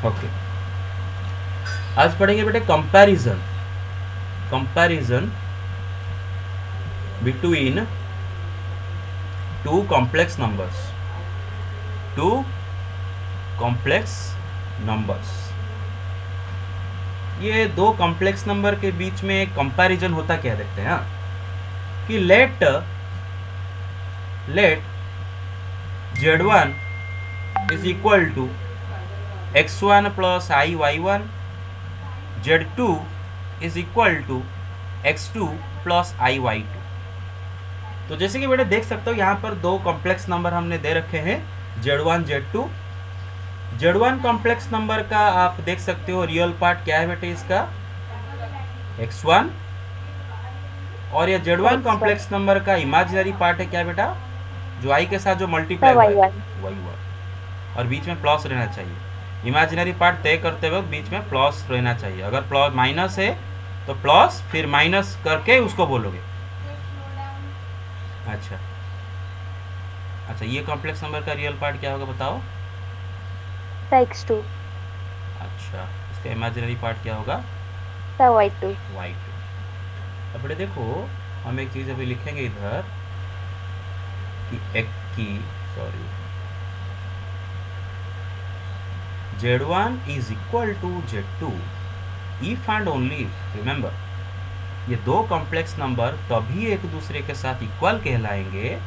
Okay, आज पढ़ेंगे बेटे comparison between two complex numbers. ये दो कॉम्प्लेक्स नंबर के बीच में कंपैरिजन होता क्या देखते हैं कि let z1 is equal to x1 plus i y1, z2 is equal to x2 plus i y2। तो जैसे कि बेटे देख सकते हो यहाँ पर दो कॉम्प्लेक्स नंबर हमने दे रखे हैं z1 z2। z1 complex number का आप देख सकते हो रियल पार्ट क्या है बेटे इसका x1, और ये z1 कॉम्प्लेक्स नंबर का इमेजिनरी पार्ट है क्या बेटा, जो i के साथ जो मल्टीप्लाई हुआ है y1, और बीच में प्लस रहना चाहिए। इमेजिनरी पार्ट तय करते वक्त बीच में प्लस रहना चाहिए। अगर प्लस माइनस है तो प्लस फिर माइनस करके उसको बोलोगे। अच्छा, ये कॉम्प्लेक्स नंबर का रियल पार्ट क्या होगा बताओ? x2। अच्छा, इसका इमेजिनरी पार्ट क्या होगा? y2। अब बेटे देखो, हम एक चीज़ अभी लिखेंगे इधर कि z1 is equal to z2 if and only if. Remember, ये दो कॉम्प्लेक्स नंबर तभी एक दूसरे के साथ इक्वल कहलाएंगे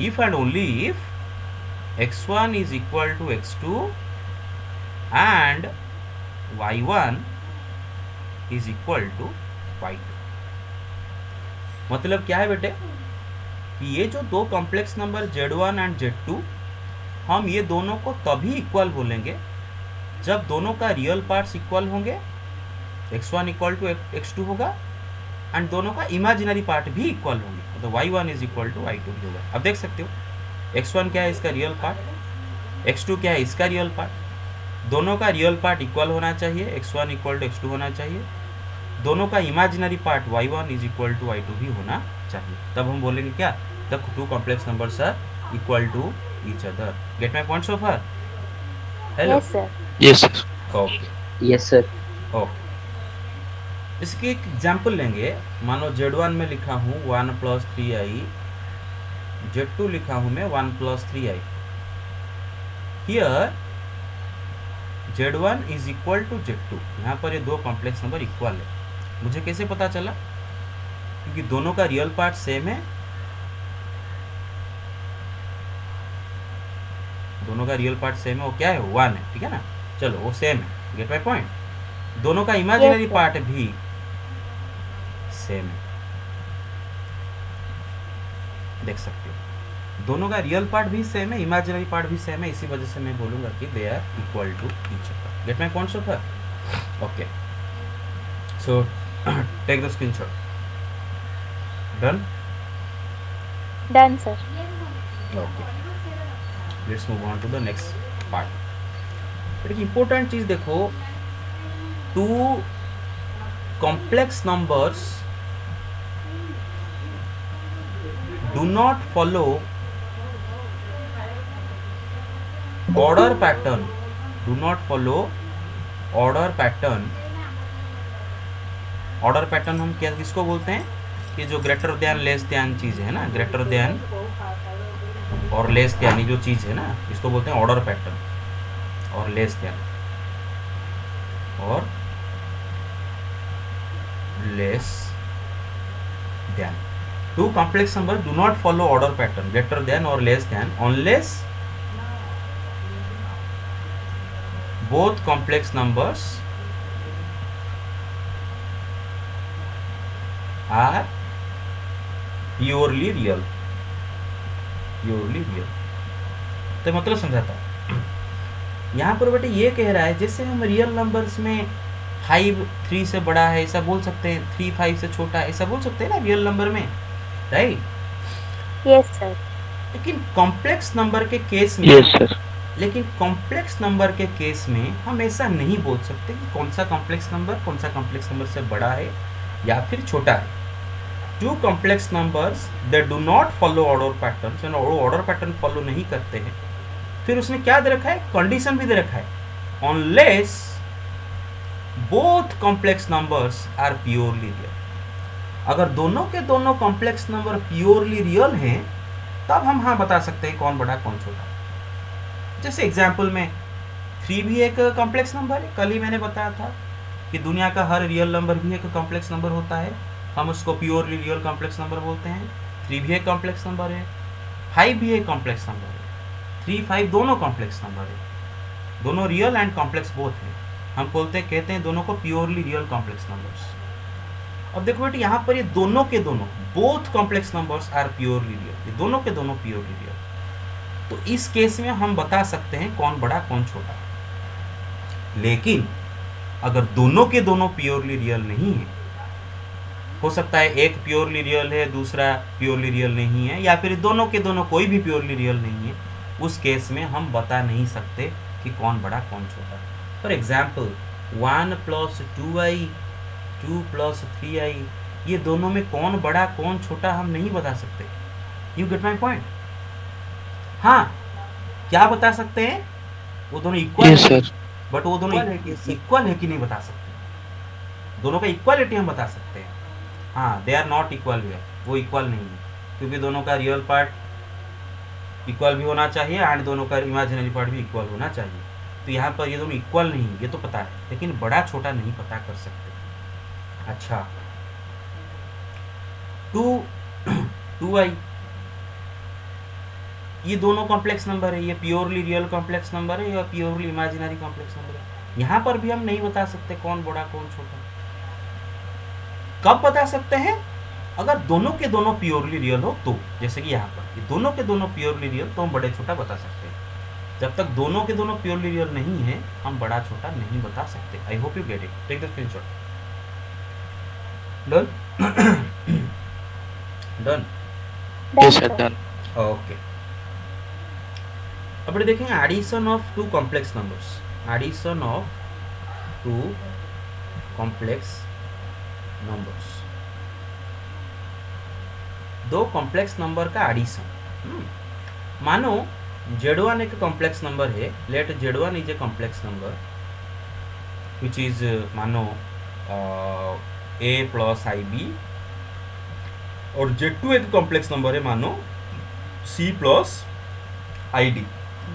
if and only if x1 is equal to x2 and y1 is equal to y2। मतलब क्या है बेटे कि ये जो दो complex number z1 and z2, हम ये दोनों को तभी इक्वल बोलेंगे जब दोनों का रियल पार्ट्स इक्वल होंगे, x1 इक्वल टू x2 होगा, एंड दोनों का इमेजिनरी पार्ट भी इक्वल होंगे, तो y1 is equal to y2 भी होगा। अब देख सकते हो x1 क्या है इसका रियल पार्ट, x2 क्या है इसका रियल पार्ट। दोनों का रियल पार्ट इक्वल होना चाहिए, x1 इक्वल टू x2 होना चाहिए। दोनों का imaginary part y1 is equal to y2 भी होना चाहिए। तब हम बोलेंगे क्या, the two complex numbers are equal to each other. Get my point so far? Hello? Yes sir. Okay, yes sir. Okay, इसकी एक एग्जाम्पल लेंगे। मानो z1 में लिखा हूँ 1 प्लस 3i, z2 लिखा हूँ मैं 1 plus 3i। Here z1 is equal to z2। यहाँ पर ये दो कॉम्प्लेक्स नंबर इक्वल है। मुझे कैसे पता चला? क्योंकि दोनों का रियल पार्ट सेम है, दोनों का रियल पार्ट सेम है। वो क्या है? 1 है, ठीक है ना। चलो, वो सेम है। Gate my point? दोनों का इमेजिनरी पार्ट भी सेम है, देख सकते हो। दोनों का रियल पार्ट भी सेम है, इमेजिनरी पार्ट भी सेम है। इसी वजह से मैं बोलूंगा कि they are equal to each other. Get my point so far? Okay, so take the screenshot. Done sir. Okay, let's move on to the next part. एक इंपॉर्टेंट चीज देखो, two complex numbers do not follow order pattern, order pattern हम क्या किसको बोलते हैं कि जो ग्रेटर देन लेस देन चीज है ना, ग्रेटर देन और लेस देन, ये जो चीज है ना, इसको बोलते हैं ऑर्डर पैटर्न। और लेस देन और less than, two complex numbers do not follow order pattern greater than or less than unless both complex numbers are purely real। तो मतलब समझाता हूँ। यहाँ पर बेटे ये कह रहा है जैसे हम रियल नंबर्स में 5 3 से बड़ा है ऐसा बोल सकते हैं, 3 5 से छोटा है ऐसा बोल सकते हैं ना रियल नंबर में, राइट? Yes sir. लेकिन कॉम्प्लेक्स नंबर के केस में, यस सर। लेकिन कॉम्प्लेक्स नंबर के केस में हम ऐसा नहीं बोल सकते कि कौन सा कॉम्प्लेक्स नंबर से बड़ा है या फिर छोटा है। Two complex numbers they do not follow order pattern, order pattern follow नहीं करते हैं। फिर उसने क्या दे रखा है? कंडीशन भी दे रखा है unless both complex numbers are purely real. अगर दोनों के दोनों कॉम्प्लेक्स नंबर प्योरली रियल हैं तब हम हाँ बता सकते हैं कौन बड़ा कौन छोटा. जैसे एग्जाम्पल में 3 भी एक कॉम्प्लेक्स नंबर है. कल ही मैंने बताया था कि दुनिया का हर रियल नंबर भी एक कॉम्प्लेक्स नंबर होता है, हम उसको प्योरली रियल कॉम्प्लेक्स नंबर बोलते हैं. 3 भी एक कॉम्प्लेक्स नंबर है, 5 भी एक कॉम्प्लेक्स नंबर है. 3, 5 दोनों कॉम्प्लेक्स नंबर है, दोनों रियल एंड कॉम्प्लेक्स बोथ हैं. हम कहते हैं दोनों को प्योरली रियल कॉम्प्लेक्स नंबर्स. अब देखो बेटे यहाँ पर ये दोनों के दोनों both complex numbers are purely real, ये दोनों के दोनों प्योरली रियल. तो इस केस में हम बता सकते हैं कौन बड़ा कौन छोटा. लेकिन अगर दोनों के दोनों प्योरली रियल नहीं है, हो सकता है एक प्योरली रियल है दूसरा प्योरली रियल नहीं है, या फिर दोनों के दोनों कोई भी प्योरली रियल नहीं है, उस केस में हम बता नहीं सकते कि कौन बड़ा कौन छोटा. फॉर एग्जाम्पल 1 + 2i 2 + 3i, ये दोनों में कौन बड़ा कौन छोटा हम नहीं बता सकते. You get my point. हाँ, क्या बता सकते हैं, वो दोनों इक्वल Yes, है, sir. बट वो दोनों इक्वल है कि नहीं बता सकते. दोनों का इक्वालिटी हम बता सकते हैं. हाँ, they are not equal here, वो इक्वल नहीं है, क्योंकि दोनों का रियल पार्ट इक्वल भी होना चाहिए एंड दोनों का इमेजिनरी पार्ट भी इक्वल होना चाहिए. तो यहाँ पर ये दोनों इक्वल नहीं है, ये तो पता है, लेकिन बड़ा छोटा नहीं पता कर सकते. अच्छा, 2i, ये दोनों कॉम्प्लेक्स नंबर है, ये प्योरली रियल कॉम्प्लेक्स नंबर है या प्योरली इमेजिनरी कॉम्प्लेक्स नंबर है. यहाँ पर भी हम नहीं बता सकते कौन बड़ा कौन छोटा. कब बता सकते हैं, अगर दोनों के दोनों प्योरली रियल हो तो. जैसे कि यहाँ पर ये दोनों के दोनों प्योरली रियल, तो हम बड़े छोटा बता सकते हैं. जब तक दोनों के दोनों प्योरली रियल नहीं है, हम बड़ा छोटा नहीं बता सकते. I hope you get it. Take the screenshot. Done. Done. Yes, sir. Done. Okay. अब देखेंगे addition of two complex numbers. Addition of two complex numbers, दो कॉम्प्लेक्स नंबर का एडिशन. मानो Z1 एक कॉम्प्लेक्स नंबर है. Let Z1 is a complex number which is मानो a + ib, और Z2 एक कॉम्प्लेक्स नंबर है मानो c + id.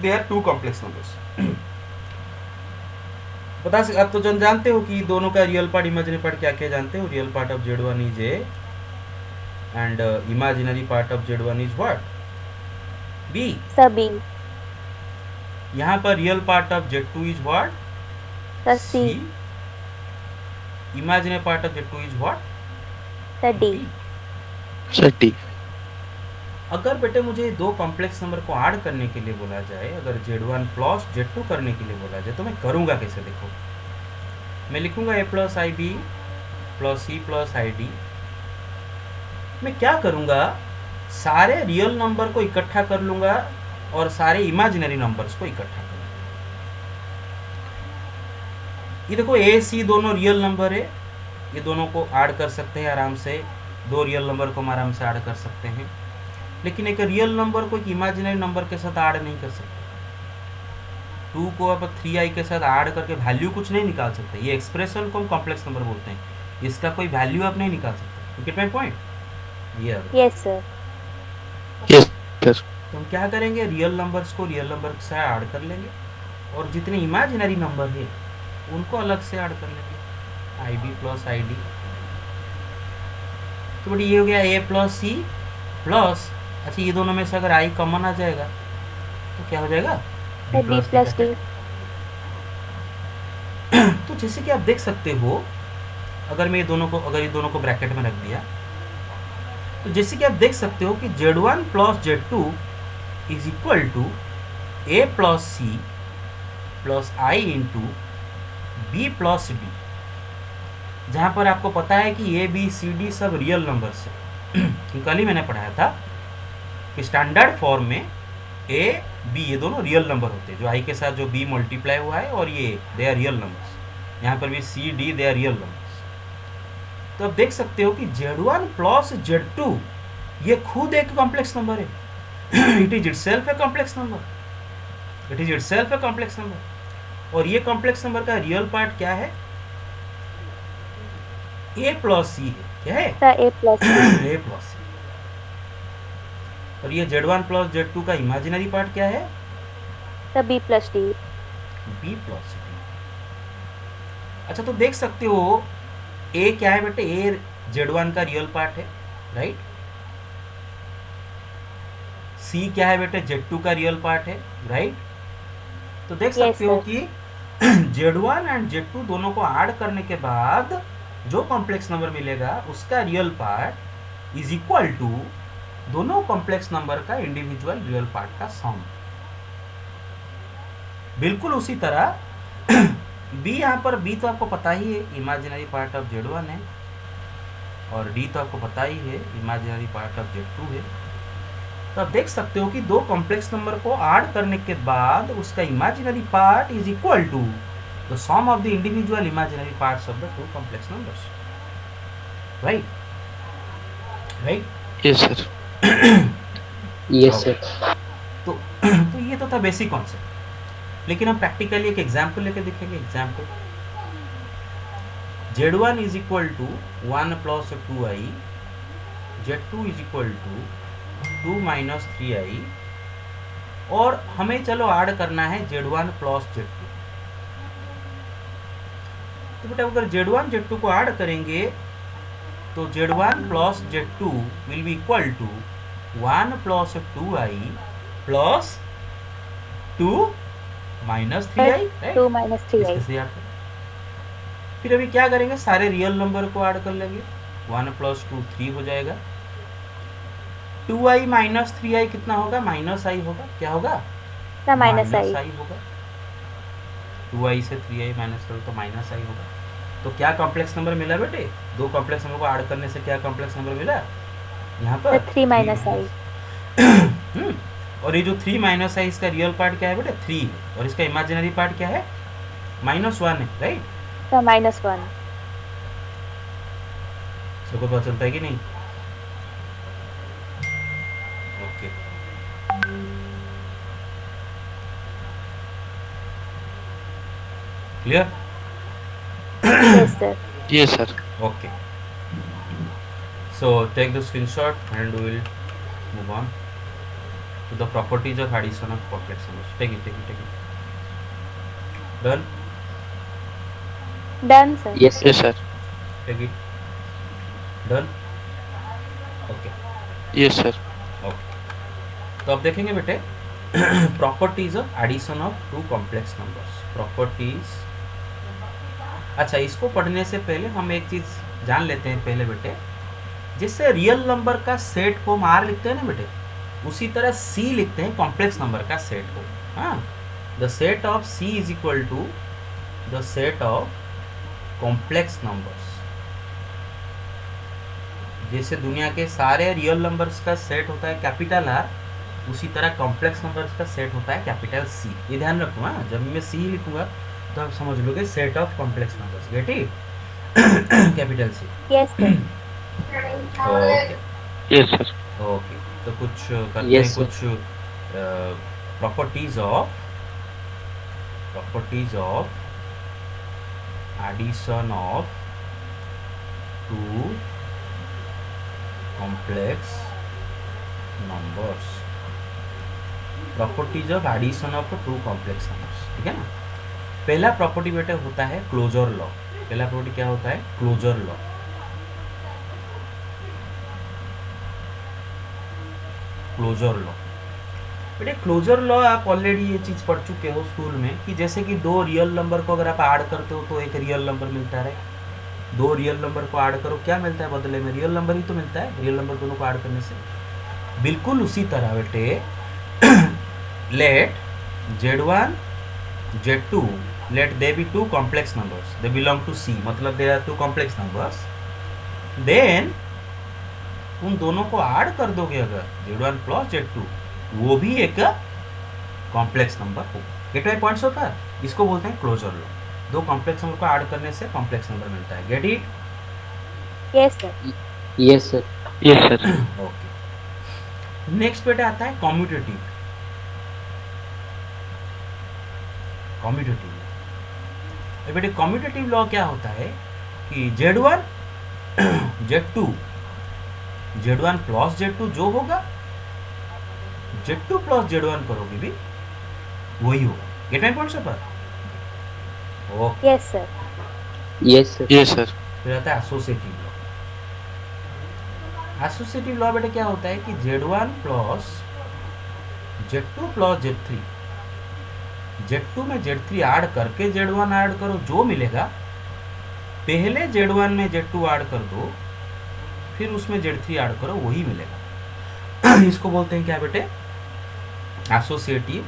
They are two complex numbers. आप तो जानते हो कि दोनों का रियल पार्ट इमेजिनरी पार्ट क्या क्या जानते हो. Real part of Z1 is a and imaginary part of Z1 is what, b. सभी यहाँ पर real part of Z2 is what, C. Imaginary part of Z2 is what, D. Sir, D. अगर बेटे मुझे दो कॉम्प्लेक्स नंबर को add करने के लिए बोला जाए, अगर Z1 + Z2 करने के लिए बोला जाए, तो मैं करूँगा कैसे. देखो, मैं लिखूँगा a + ib + c + id. मैं क्या करूँगा, सारे रियल नंबर को इकट्ठा कर लूँगा और सारे इमेजिनरी नंबर्स को इकट्ठा करूँगा. ये देखो a c दोनों रियल नंबर है, ये दोनों को ऐड कर सकते हैं आराम से. दो रियल नंबर को हम आराम से ऐड कर सकते हैं, लेकिन एक रियल नंबर को एक इमेजिनरी नंबर के साथ ऐड नहीं कर सकते. 2 को आप 3i के साथ ऐड करके वैल्यू कुछ नहीं निकाल सकते. ये एक्सप्रेशन को हम कॉम्प्लेक्स नंबर बोलते हैं, इसका कोई वैल्यू आप नहीं निकाल सकते. Gate my point. Yes, sir. Yes, sir. तो हम क्या करेंगे, रियल नंबर्स को रियल नंबर के साथ ऐड कर लेंगे और जितने इमेजिनरी नंबर है उनको अलग से ऐड कर लेंगे. ib + id. तो बड़ी ये हो गया a + c प्लस, अच्छा ये दोनों में से अगर i कॉमन आ जाएगा तो क्या हो जाएगा, B + D. तो जैसे कि आप देख सकते हो, अगर ये दोनों को ब्रैकेट में रख दिया, तो जैसे कि आप देख सकते हो कि Z1 + Z2 is equal to a + c + i × b + d. जहाँ पर आपको पता है कि a b c d सब रियल नंबर्स है. कल ही मैंने पढ़ाया था कि स्टैंडर्ड फॉर्म में a b ये दोनों रियल नंबर होते हैं. जो i के साथ जो b मल्टीप्लाई हुआ है और ये दे आर रियल नंबर्स. यहाँ पर भी c d they are real numbers. तो आप देख सकते हो कि Z1 + Z2 ये खुद एक कॉम्प्लेक्स नंबर है. It is itself a complex number. और ये कॉम्प्लेक्स नंबर का रियल पार्ट क्या है? a प्लस सी है। क्या है? Sir A plus C. a plus C. और ये Z1 प्लस Z2 का इमेजिनरी पार्ट क्या है? Sir B plus D. b plus D. अच्छा, तो देख सकते हो a क्या है बेटे? a Z1 का रियल पार्ट है, राइट? c क्या है बेटे? Z2 का रियल पार्ट है, राइट? तो देख Yes, सकते हो sir. कि Z1 एंड Z2 दोनों को ऐड करने के बाद जो कॉम्प्लेक्स नंबर मिलेगा उसका real part is equal to दोनों कॉम्प्लेक्स नंबर का इंडिविजुअल रियल पार्ट का सम। बिल्कुल उसी तरह b, यहाँ पर b तो आपको पता ही है, इमेजिनरी पार्ट ऑफ Z1 है, और d तो आपको पता ही है, इमेजिनरी पार्ट ऑफ Z2 है। तो आप देख सकते हो कि दो कॉम्प्लेक्स नंबर को ऐड करने के बाद उसका imaginary part is equal to the sum of the individual imaginary parts of the two complex numbers, right? Right? Yes, sir. Yes sir. तो ये तो था बेसिक कॉन्सेप्ट, लेकिन हम प्रैक्टिकली एक एग्जाम्पल लेके देखेंगे। Example Z1 is equal to 1 plus 2i, Z2 is equal to 2 minus 3i, और हमें चलो ऐड करना है Z1 प्लस Z2। तो बेटा अगर Z1 Z2 को ऐड करेंगे तो Z1 प्लस Z2 will be equal to 1 plus 2i plus 2 minus 3i, right? 2 minus 3i. इसके याद करें। फिर अभी क्या करेंगे? सारे रियल नंबर को ऐड कर लेंगे। 1 प्लस 2 3 हो जाएगा। 2i माइनस 3i कितना होगा? माइनस i होगा। क्या होगा? Sir minus I. i होगा। 2i से 3i माइनस करो तो माइनस i होगा। तो क्या कॉम्प्लेक्स नंबर मिला बेटे? दो कॉम्प्लेक्स नंबर को ऐड करने से क्या कॉम्प्लेक्स नंबर मिला यहाँ पर? Sir 3 minus I. और ये जो 3 माइनस है इसका रियल पार्ट क्या है बेटे? 3 है, और इसका इमेजिनरी पार्ट क्या है? -1 है, राइट? सर -1. सबको पता चलता है कि नहीं? Okay, clear? Yes, sir. Yes, sir. Okay. So take the screenshot and we will move on to the properties of addition of complex numbers. Take it. Done? Done, sir. Yes Yes, sir. Take it. Done? Okay. Yes, sir. Okay. तो अब देखेंगे बेटे properties of addition of two complex numbers. Properties, अच्छा इसको पढ़ने से पहले हम एक चीज जान लेते हैं पहले बेटे। जिससे रियल नंबर का सेट को हम आर लिखते हैं ना बेटे, उसी तरह सी लिखते हैं कॉम्प्लेक्स नंबर का सेट को। हाँ, the set of C is equal to the set of complex numbers. जैसे दुनिया के सारे रियल नंबर्स का सेट होता है कैपिटल आर, उसी तरह कॉम्प्लेक्स नंबर्स का सेट होता है कैपिटल सी। ये ध्यान रखो। हाँ, जब मैं सी लिखूंगा तो आप समझ लोगे set of complex numbers. Get it? Capital C. Yes, sir. Okay Yes, sir. Okay. तो कुछ करते हैं, Yes, sir. कुछ properties of addition of two complex numbers. Properties of addition of two complex numbers, ठीक है ना? पहला प्रॉपर्टी बेटा होता है क्लोजर लॉ। पहला प्रॉपर्टी क्या होता है? Closure law. क्लोजर लॉ बेटे, क्लोजर लॉ आप ऑलरेडी ये चीज पढ़ चुके हो स्कूल में कि जैसे कि दो रियल नंबर को अगर आप ऐड करते हो तो एक रियल नंबर मिलता है। दो रियल नंबर को ऐड करो, क्या मिलता है बदले में? रियल नंबर ही तो मिलता है, रियल नंबर दोनों को ऐड करने से। बिल्कुल उसी तरह बेटे let Z1 Z2 let they be two complex numbers, they belong to C, मतलब they are two complex numbers, then उन दोनों को ऐड कर दोगे अगर Z1 प्लस Z2, वो भी एक कॉम्प्लेक्स नंबर हो। गेट माय पॉइंट्स होता है, इसको बोलते हैं क्लोजर लॉ। दो कॉम्प्लेक्स नंबर को ऐड करने से कॉम्प्लेक्स नंबर मिलता है। Get it? Yes, sir. Yes sir. Yes, sir. Okay. Next बेटा आता है कॉम्यूटेटिव। कॉम्यूटेटिव अब बेटे कम्यूटेटिव लॉ क्या होता है कि Z1 Z2 Z1 प्लस Z2 जो होगा Z2 प्लस Z1 करोगे भी वही होगा। गेट माय पॉइंट सर पर? Okay. Yes, sir. Yes, sir. Yes, sir. फिर आता है एसोसिएटिव लॉ। एसोसिएटिव लॉ बेटा क्या होता है कि Z1 प्लस Z2 प्लस Z3, Z2 में Z3 ऐड करके Z1 ऐड करो, जो मिलेगा पहले Z1 में Z2 ऐड कर दो, फिर उसमें Z3 ऐड करो, वही मिलेगा। इसको बोलते हैं क्या बेटे? Associative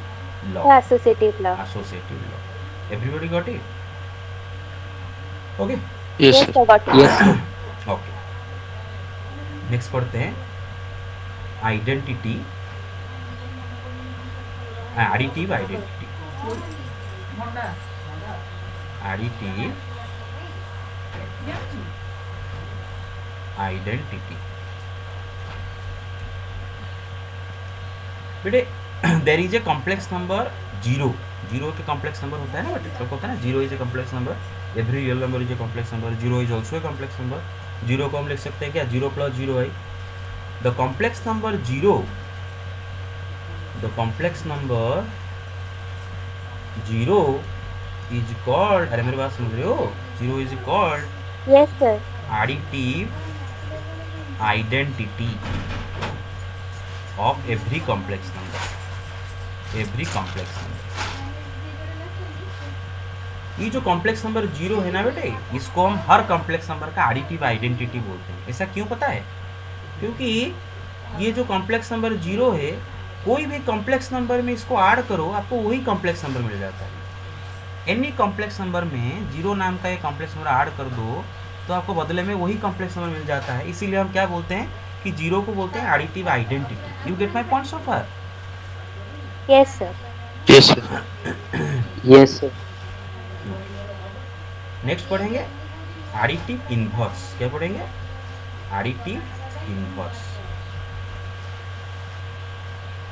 law. Associative law. Associative law. Everybody got it? Okay Yes, Yes, sir. sir. Got it. Yes, sir. Okay. Next पढ़ते हैं identity, additive identity. Additive identity. बेटे there is a complex number zero. Zero के complex number होता है ना बेटे, तो होता है ना zero is a complex number, every real number is a complex number, zero is also a complex number. Zero को हम लिख सकते हैं क्या? जीरो प्लस जीरो है। The complex number zero, the complex number zero is called, अरे मेरी बात समझ रहे हो, zero is called Yes, sir. additive identity of every complex number, every complex number। ये जो कॉम्प्लेक्स नंबर जीरो है ना बेटे, इसको हम हर कॉम्प्लेक्स नंबर का एडिटिव आइडेंटिटी बोलते हैं। ऐसा क्यों पता है? क्योंकि ये जो कॉम्प्लेक्स नंबर जीरो है, कोई भी कॉम्प्लेक्स नंबर में इसको ऐड करो, आपको वही कॉम्प्लेक्स नंबर मिल जाता है। एनी कॉम्प्लेक्स नंबर में जीरो नाम का एक कॉम्प्लेक्स नंबर ऐड कर दो तो आपको बदले में वही कॉम्प्लेक्स नंबर मिल जाता है। इसीलिए हम क्या बोलते हैं कि जीरो को बोलते हैं additive identity. You get my point so far? Yes, sir. Yes, sir. Yes, sir. Next पढ़ेंगे एडिटिव इनवर्स। क्या पढ़ेंगे? Additive inverse.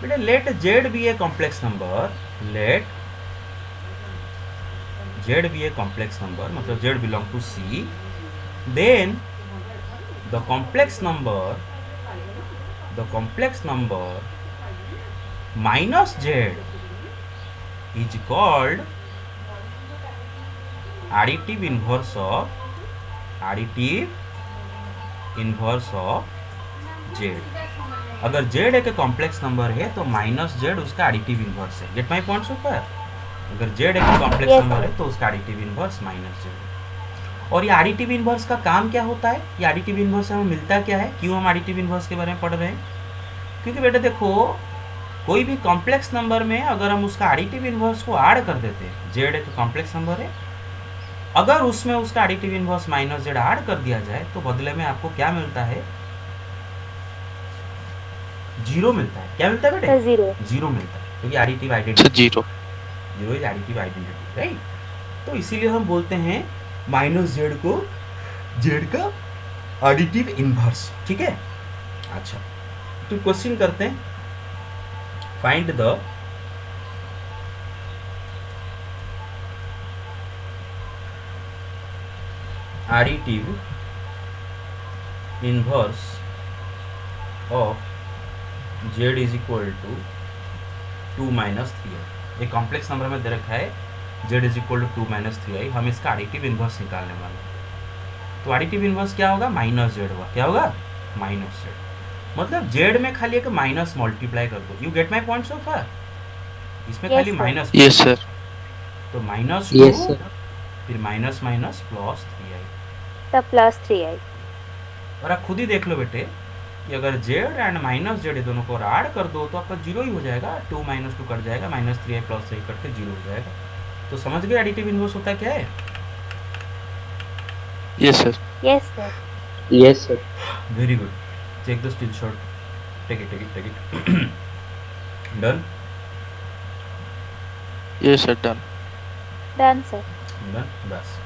बेटा let Z be a complex number, let Z be a complex number, मतलब Z belong to C, then the complex number minus z is called additive inverse of z। अगर z एक complex number है तो minus z उसका additive inverse है। Gate my point ऊपर? अगर z एक कॉम्प्लेक्स Yes, नंबर sir. है तो उसका एडिटिव इनवर्स माइनस z। और ये एडिटिव इनवर्स का काम क्या होता है? ये एडिटिव इनवर्स से हमें मिलता क्या है? क्यों हम एडिटिव इनवर्स के बारे में पढ़ रहे हैं? क्योंकि बेटा देखो, कोई भी कॉम्प्लेक्स नंबर में अगर हम उसका एडिटिव इनवर्स को ऐड कर देते हैं, जेड एक कॉम्प्लेक्स नंबर है, अगर उसमें उसका additive inverse minus Z add कर दिया जाए तो बदले में आपको क्या मिलता है? जीरो मिलता है। क्या मिलता है बेटे? Sir, zero. जीरो मिलता है, क्योंकि additive Sir, identity, zero. Zero is additive identity, right? तो इसीलिए हम बोलते हैं माइनस जेड को जेड का एडिटिव इनवर्स। ठीक है? अच्छा, तो क्वेश्चन करते हैं, find the additive inverse of Z is equal to 2 minus 3i। एक कॉम्प्लेक्स नंबर में दे रखा है z is equal to 2 minus 3i, हम इसका एडिटिव इनवर्स निकालने वाले हैं। तो एडिटिव इनवर्स क्या होगा? माइनस जेड होगा। क्या होगा? Minus Z. मतलब जेड में खाली एक माइनस मल्टीप्लाई कर दो। You get my point so far? इसमें Yes, खाली sir. Minus, Yes, sir. तो माइनस Yes, 2 sir. फिर minus minus plus 3i। The plus 3i. और आप खुद ही देख लो बेटे कि अगर जेड एंड माइनस जेड दोनों को ऐड कर दो तो आपका जीरो ही हो जाएगा। 2 माइनस 2 कट जाएगा, माइनस 3i प्लस 3 कट के जीरो हो जाएगा। तो समझ गए एडिटिव इनवर्स होता क्या है? Yes, sir. Yes, sir. Yes, sir. Very good. Check the still shot, take it done. Yes, sir. Done. Done, sir. Done, बस।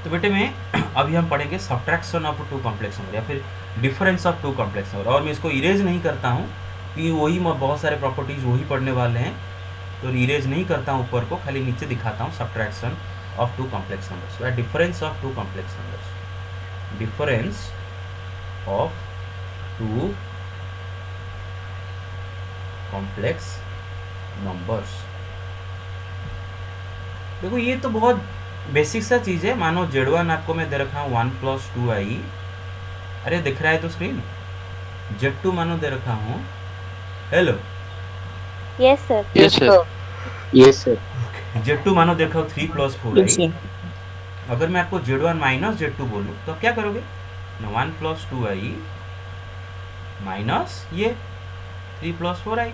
तो बेटे में अभी हम पढ़ेंगे subtraction of two complex number या फिर difference of two complex number. और मैं इसको इरेज नहीं करता हूँ कि वही बहुत सारे प्रॉपर्टीज वही पढ़ने वाले हैं, तो इरेज नहीं करता हूँ ऊपर को, खाली नीचे दिखाता हूँ subtraction of two complex numbers, where difference of two complex numbers, difference of two complex numbers. देखो ये तो बहुत बेसिक सा चीज़ है. मानो Z1 आपको मैं दे रखा हूँ 1 + 2i. अरे दिख रहा है तो स्क्रीन. Z2 मानो दे रखा हूँ. Hello. Yes, sir. Yes, sir. Yes, sir. Z2 मानो देखा 3 + 4i. अगर मैं आपको Z1 - Z2 बोलूँ तो क्या करोगे? 1 + 2i माइनस ये 3 + 4i.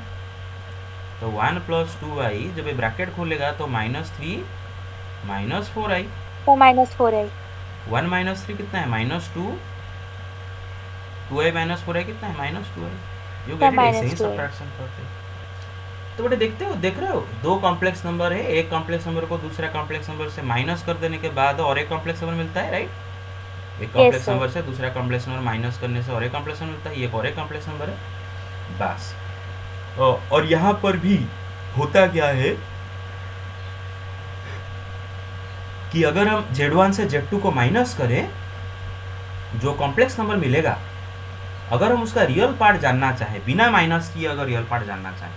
तो 1 + 2i जब ये ब्रैकेट खोलेगा तो -3 - 4i. So -4i. 1 - 3 कितना है? -2. 2i - 4i कितना है? -2i. You get it. ऐसे ही सब्ट्रैक्शन करते हैं. तो बेटे देखते हो, देख रहे हो, दो कॉम्प्लेक्स नंबर है. एक कॉम्प्लेक्स नंबर को दूसरा कॉम्प्लेक्स नंबर से माइनस कर देने के बाद और एक कॉम्प्लेक्स नंबर मिलता है, राइट? एक कॉम्प्लेक्स नंबर से दूसरा कॉम्प्लेक्स नंबर माइनस करने से और एक कॉम्प्लेक्स नंबर मिलता है. ये एक और एक कॉम्प्लेक्स नंबर है. बस. और यहाँ पर भी होता क्या है कि अगर हम Z1 से Z2 को माइनस करें, जो कॉम्प्लेक्स नंबर मिलेगा, अगर हम उसका रियल पार्ट जानना चाहें, बिना माइनस किए अगर रियल पार्ट जानना चाहें,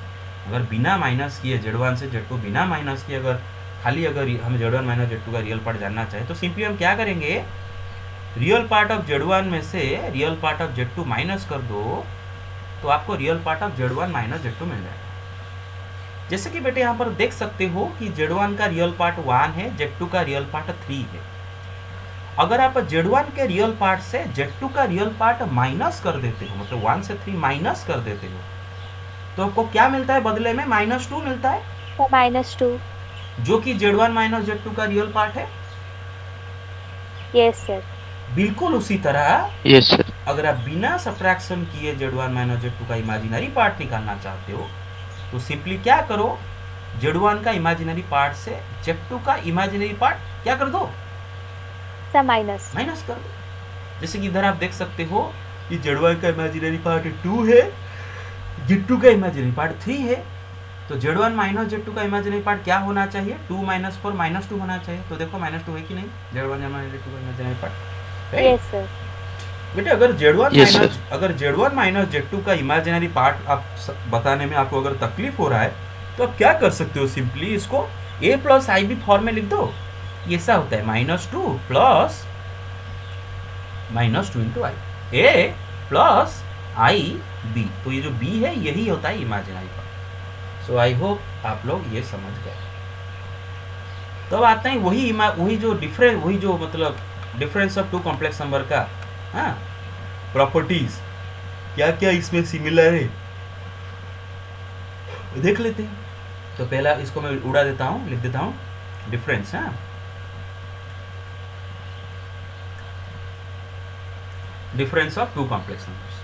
अगर बिना माइनस किए Z1 से Z2 बिना माइनस किए अगर खाली अगर हम Z1 - Z2 का रियल पार्ट जानना चाहें तो सिंपली हम क्या करेंगे, रियल पार्ट ऑफ Z1 में से real part of Z2 minus कर दो तो आपको real part of Z1 - Z2 मिल जाएगा. जैसे कि बेटे यहाँ पर देख सकते हो कि Z1 का रियल पार्ट 1 है, Z2 का रियल पार्ट 3 है. अगर आप Z1 के रियल पार्ट से Z2 का रियल पार्ट माइनस कर देते हो, मतलब 1 से 3 माइनस कर देते हो, तो आपको क्या मिलता है बदले में? -2 मिलता है. So -2. जो कि Z1 - Z2 का रियल पार्ट है. Yes, sir. बिल्कुल उसी तरह Yes, sir. अगर आप बिना सब्ट्रैक्शन किए Z1 - Z2 का इमेजिनरी पार्ट निकालना चाहते हो तो सिंपली क्या करो, Z1 का इमेजिनरी पार्ट से Z2 का इमेजिनरी पार्ट क्या कर दो? So minus. माइनस कर दो. जैसे कि इधर आप देख सकते हो कि Z1 का इमेजिनरी पार्ट 2 है, Z2 का इमेजिनरी पार्ट 3 है. तो Z1 - Z2 का इमेजिनरी पार्ट क्या होना चाहिए? 2 - 4 -2 होना चाहिए. तो देखो -2 है कि नहीं Z1 - Z2 का इमेजिनरी पार्ट. Yes, sir. बेटे अगर Z1 Yes, sir. - Z2 का इमेजिनरी पार्ट आप बताने में आपको अगर तकलीफ हो रहा है तो आप क्या कर सकते हो, सिंपली इसको a + ib फॉर्म में लिख दो. ये ऐसा होता है -2 plus -2 × i, a plus i b. तो ये जो b है यही होता है imaginary part. So I hope आप लोग ये समझ गए. तो अब आता है वही जो मतलब difference of two complex number का, हाँ, प्रॉपर्टीज क्या क्या इसमें सिमिलर है देख लेते हैं. तो पहला इसको मैं उड़ा देता हूँ, लिख देता हूँ डिफरेंस. हाँ, difference of two complex numbers.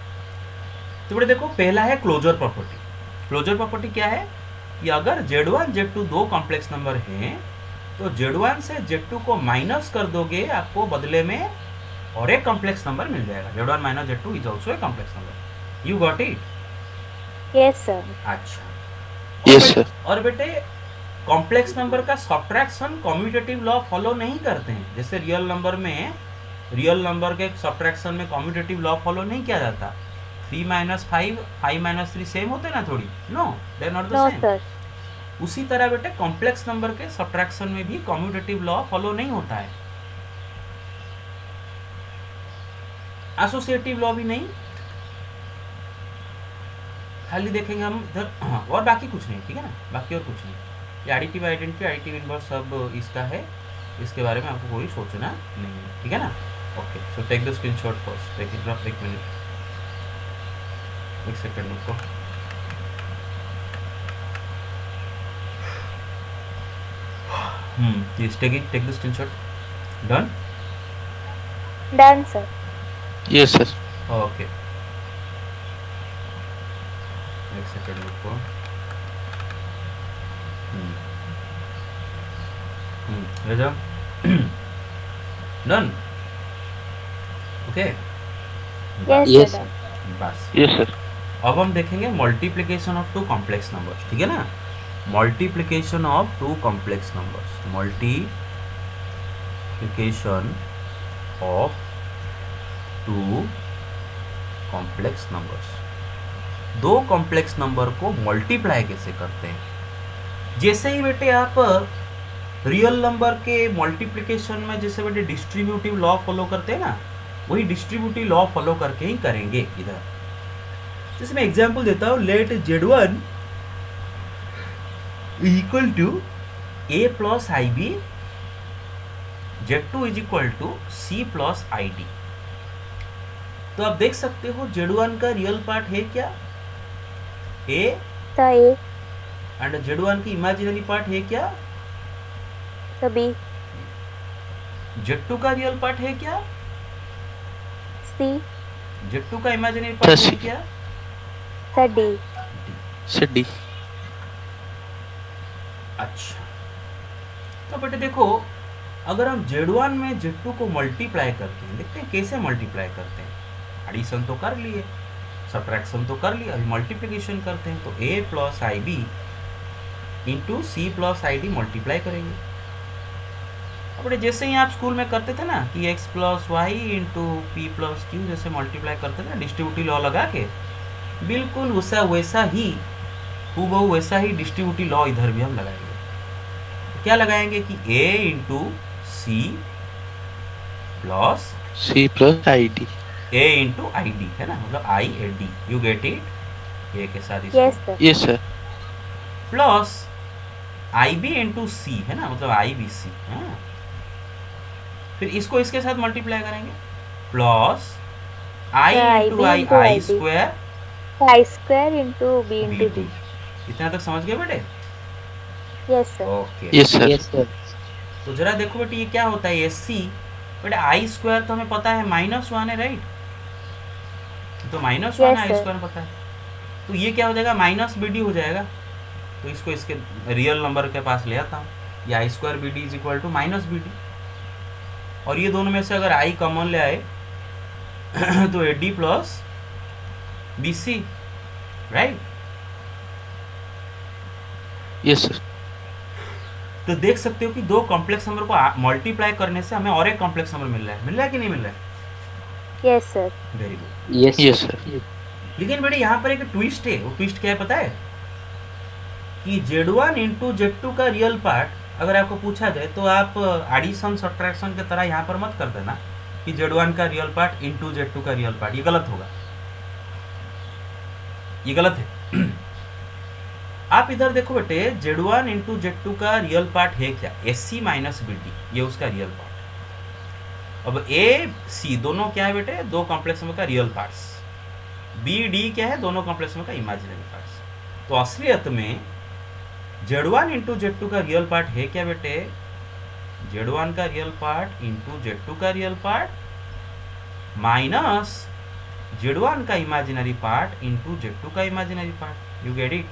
तो बड़े देखो, पहला है क्लोजर प्रॉपर्टी. क्लोजर प्रॉपर्टी क्या है कि अगर Z1 Z2 दो कॉम्प्लेक्स नंबर हैं तो Z1 से Z2 को माइनस कर दोगे, आपको बदले में और एक कॉम्प्लेक्स नंबर मिल जाएगा. Z1 - Z2 is also a complex number. You got it? Yes, sir. अच्छा. Yes, sir. और बेटे कॉम्प्लेक्स नंबर का सब्ट्रैक्शन कम्यूटेटिव लॉ फॉलो नहीं करते हैं. जैसे रियल नंबर के सब्ट्रैक्शन में कम्यूटेटिव लॉ फॉलो नहीं किया जाता. 3 - 5 5 - 3 सेम होते ना थोड़ी? No, they are not the No, same. sir. उसी तरह बेटे कॉम्प्लेक्स नंबर के सब्ट्रैक्शन में भी कम्यूटेटिव लॉ फॉलो नहीं होता है. एसोसिएटिव लॉ भी नहीं. खाली देखेंगे हम इधर, हाँ, और बाकी कुछ नहीं. ठीक है ना, बाकी और कुछ नहीं. ये एडिटिव आइडेंटिटी, एडिटिव इनवर्स सब इसका है. इसके बारे में आपको कोई सोचना नहीं है. ठीक है ना. Okay, so take the screenshot first. Take it. 1 minute, 1 second रुको. Please take the screenshot. Done? Done, sir. Yes, sir. Okay. 1 second रुको. ले जाओ. Done? Okay. Yes, Yes, sir. बस. Yes, sir. अब हम देखेंगे multiplication of two complex numbers. ठीक है ना. Multiplication of two complex numbers. Multiplication of two complex numbers. दो कॉम्प्लेक्स नंबर को मल्टीप्लाई कैसे करते हैं? जैसे ही बेटे आप रियल नंबर के मल्टीप्लिकेशन में जैसे बेटे डिस्ट्रीब्यूटिव लॉ फॉलो करते हैं ना, वही डिस्ट्रीब्यूटिव लॉ फॉलो करके ही करेंगे इधर। जैसे मैं एग्जांपल देता हूँ, let Z1 equal to A plus IB, Z2 is equal to C plus ID। तो आप देख सकते हो Z1 का रियल पार्ट है क्या? A, सा ए एंड Z1 की इमेजिनरी पार्ट है क्या? सा बी Z2 का रियल पार्ट है क्या? सी Z2 का इमेजिनरी पार्ट है C। क्या? सा डी से डी। अच्छा, तो बेटे देखो, अगर हम Z1 में Z2 को मल्टीप्लाई करते हैं, देखते हैं कैसे मल्टीप्लाई करते हैं। एडिशन तो कर लिए, सब्ट्रैक्शन तो कर लिया, अभी मल्टीप्लिकेशन करते हैं। तो A plus IB into C plus ID multiply करेंगे। अब बेटे जैसे ही आप स्कूल में करते थे ना कि x plus Y into P plus Q जैसे मल्टीप्लाई करते थे ना डिस्ट्रीब्यूटिव लॉ लगा के, बिल्कुल वैसा ही हूबहू वैसा ही डिस्ट्रीब्यूटिव लॉ इधर भी हम लगाएंगे। क्या लगाएंगे कि A into C plus C plus ID। A into ID है ना, मतलब IAD, you get it? A के साथ यस इसको sir yes sir. Plus IB into C है ना, मतलब IBC है ना। फिर इसको इसके साथ मल्टीप्लाई करेंगे, plus I into IB I into I IB। Square I square into B into BD। D. इतना तक समझ गए बेटे? Yes sir okay, yes sir. तो जरा देखो बेटे ये क्या होता है SC। बेटे आई स्क्वायर तो हमें पता है -1 है, राइट? तो -1 Yes, आई sir. स्क्वायर पता है, तो ये क्या हो जाएगा -BD हो जाएगा। तो इसको इसके रियल नंबर के पास ले आता हूँ, ये i square BD is equal to -BD। और ये दोनों में से अगर आई कॉमन ले आए तो AD plus BC, right? Yes sir. तो देख सकते हो कि दो कॉम्प्लेक्स नंबर को मल्टीप्लाई करने से हमें और एक कॉम्प्लेक्स नंबर मिल रहा है कि नहीं मिल रहा है? Yes sir very good. Yes sir. लेकिन बेटे यहाँ पर एक ट्विस्ट है। वो ट्विस्ट क्या है पता है? कि Z1 इंटू Z2 का रियल पार्ट अगर आपको पूछा जाए तो आप एडिशन सब्ट्रैक्शन की तरह यहाँ पर मत कर देना कि Z1 का रियल पार्ट इंटू Z2 का रियल पार्ट। ये गलत होगा, ये गलत है। आप इधर देखो बेटे, Z1 इंटू Z2 का रियल पार्ट है क्या? SC माइनस BD, ये उसका रियल पार्ट। अब AC दोनों क्या है बेटे? दो कॉम्प्लेक्स नंबर का रियल पार्ट्स। BD क्या है? दोनों कॉम्प्लेक्स नंबर का इमेजिनरी पार्ट्स। तो असलियत में Z1 इंटू Z2 का रियल पार्ट है क्या बेटे? Z1 का रियल पार्ट इंटू Z2 का रियल पार्ट माइनस Z1 का इमेजिनरी पार्ट इंटू Z2 का imaginary part. You get it?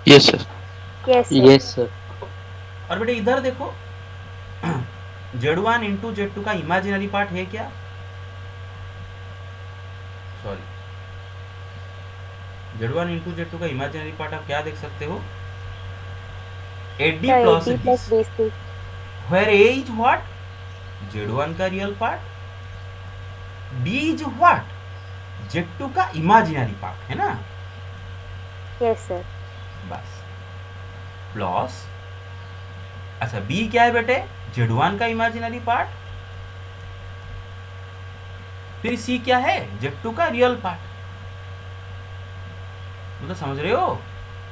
Yes sir. Yes sir और बेटे इधर देखो, Z1 इंटू Z2 का इमेजिनरी पार्ट है क्या? सॉरी, Z1 इंटू Z2 का इमेजिनरी पार्ट आप क्या देख सकते हो? AD सा plus AD plus BC, B C where A is what? Z1 का real part, B is what? Z2 का इमेजिनरी पार्ट है ना। यस सर बस प्लस, अच्छा B क्या है बेटे? Z1 का इमेजिनरी पार्ट, फिर C क्या है? Z2 का रियल पार्ट। मतलब समझ रहे हो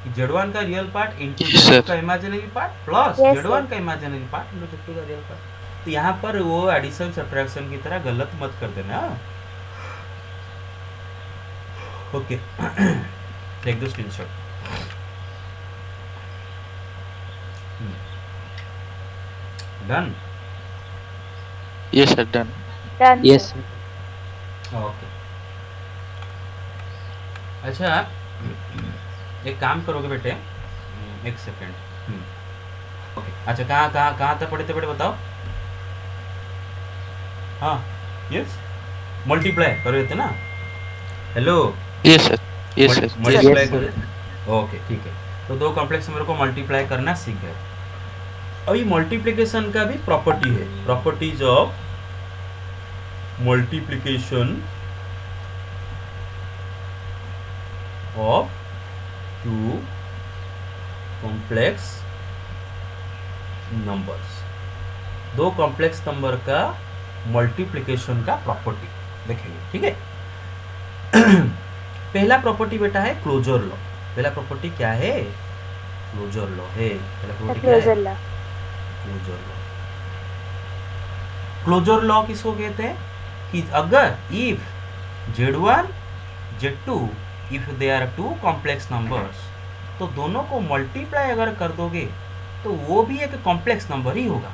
कि Z1 का real part into Yes, Z2 sir. का imaginary part plus Yes, Z1 का इमेजिनरी पार्ट इंटू Z2 का रियल पार्ट। तो यहाँ पर वो एडिशन सब्ट्रैक्शन की तरह गलत मत कर देना। Okay, take the screenshot. Done? Yes sir. Done. Done yes sir okay, अच्छा एक काम करोगे बेटे, एक सेकेंड। ओके, अच्छा कहाँ तक पढ़े थे बेटे बताओ? हाँ, यस, मल्टीप्लाई कर रहे थे ना? Hello, yes sir. Yes sir. Multiply कर रहे थे? ओके ठीक है, तो दो कॉम्प्लेक्स नंबर को मल्टीप्लाई करना सीख गए। अभी मल्टीप्लिकेशन का भी प्रॉपर्टी है, properties of multiplication of two complex numbers, दो कॉम्प्लेक्स नंबर का मल्टीप्लिकेशन का प्रॉपर्टी देखेंगे, ठीक है। पहला प्रॉपर्टी बेटा है क्लोजर लॉ। पहला प्रॉपर्टी क्या है? क्लोजर लॉ है। पहला प्रॉपर्टी क्या है? Closure law. Closure law. Closure law किसको कहते हैं? कि अगर if Z1 Z2 if they are two complex numbers, तो दोनों को मल्टीप्लाई अगर कर दोगे तो वो भी एक कॉम्प्लेक्स नंबर ही होगा।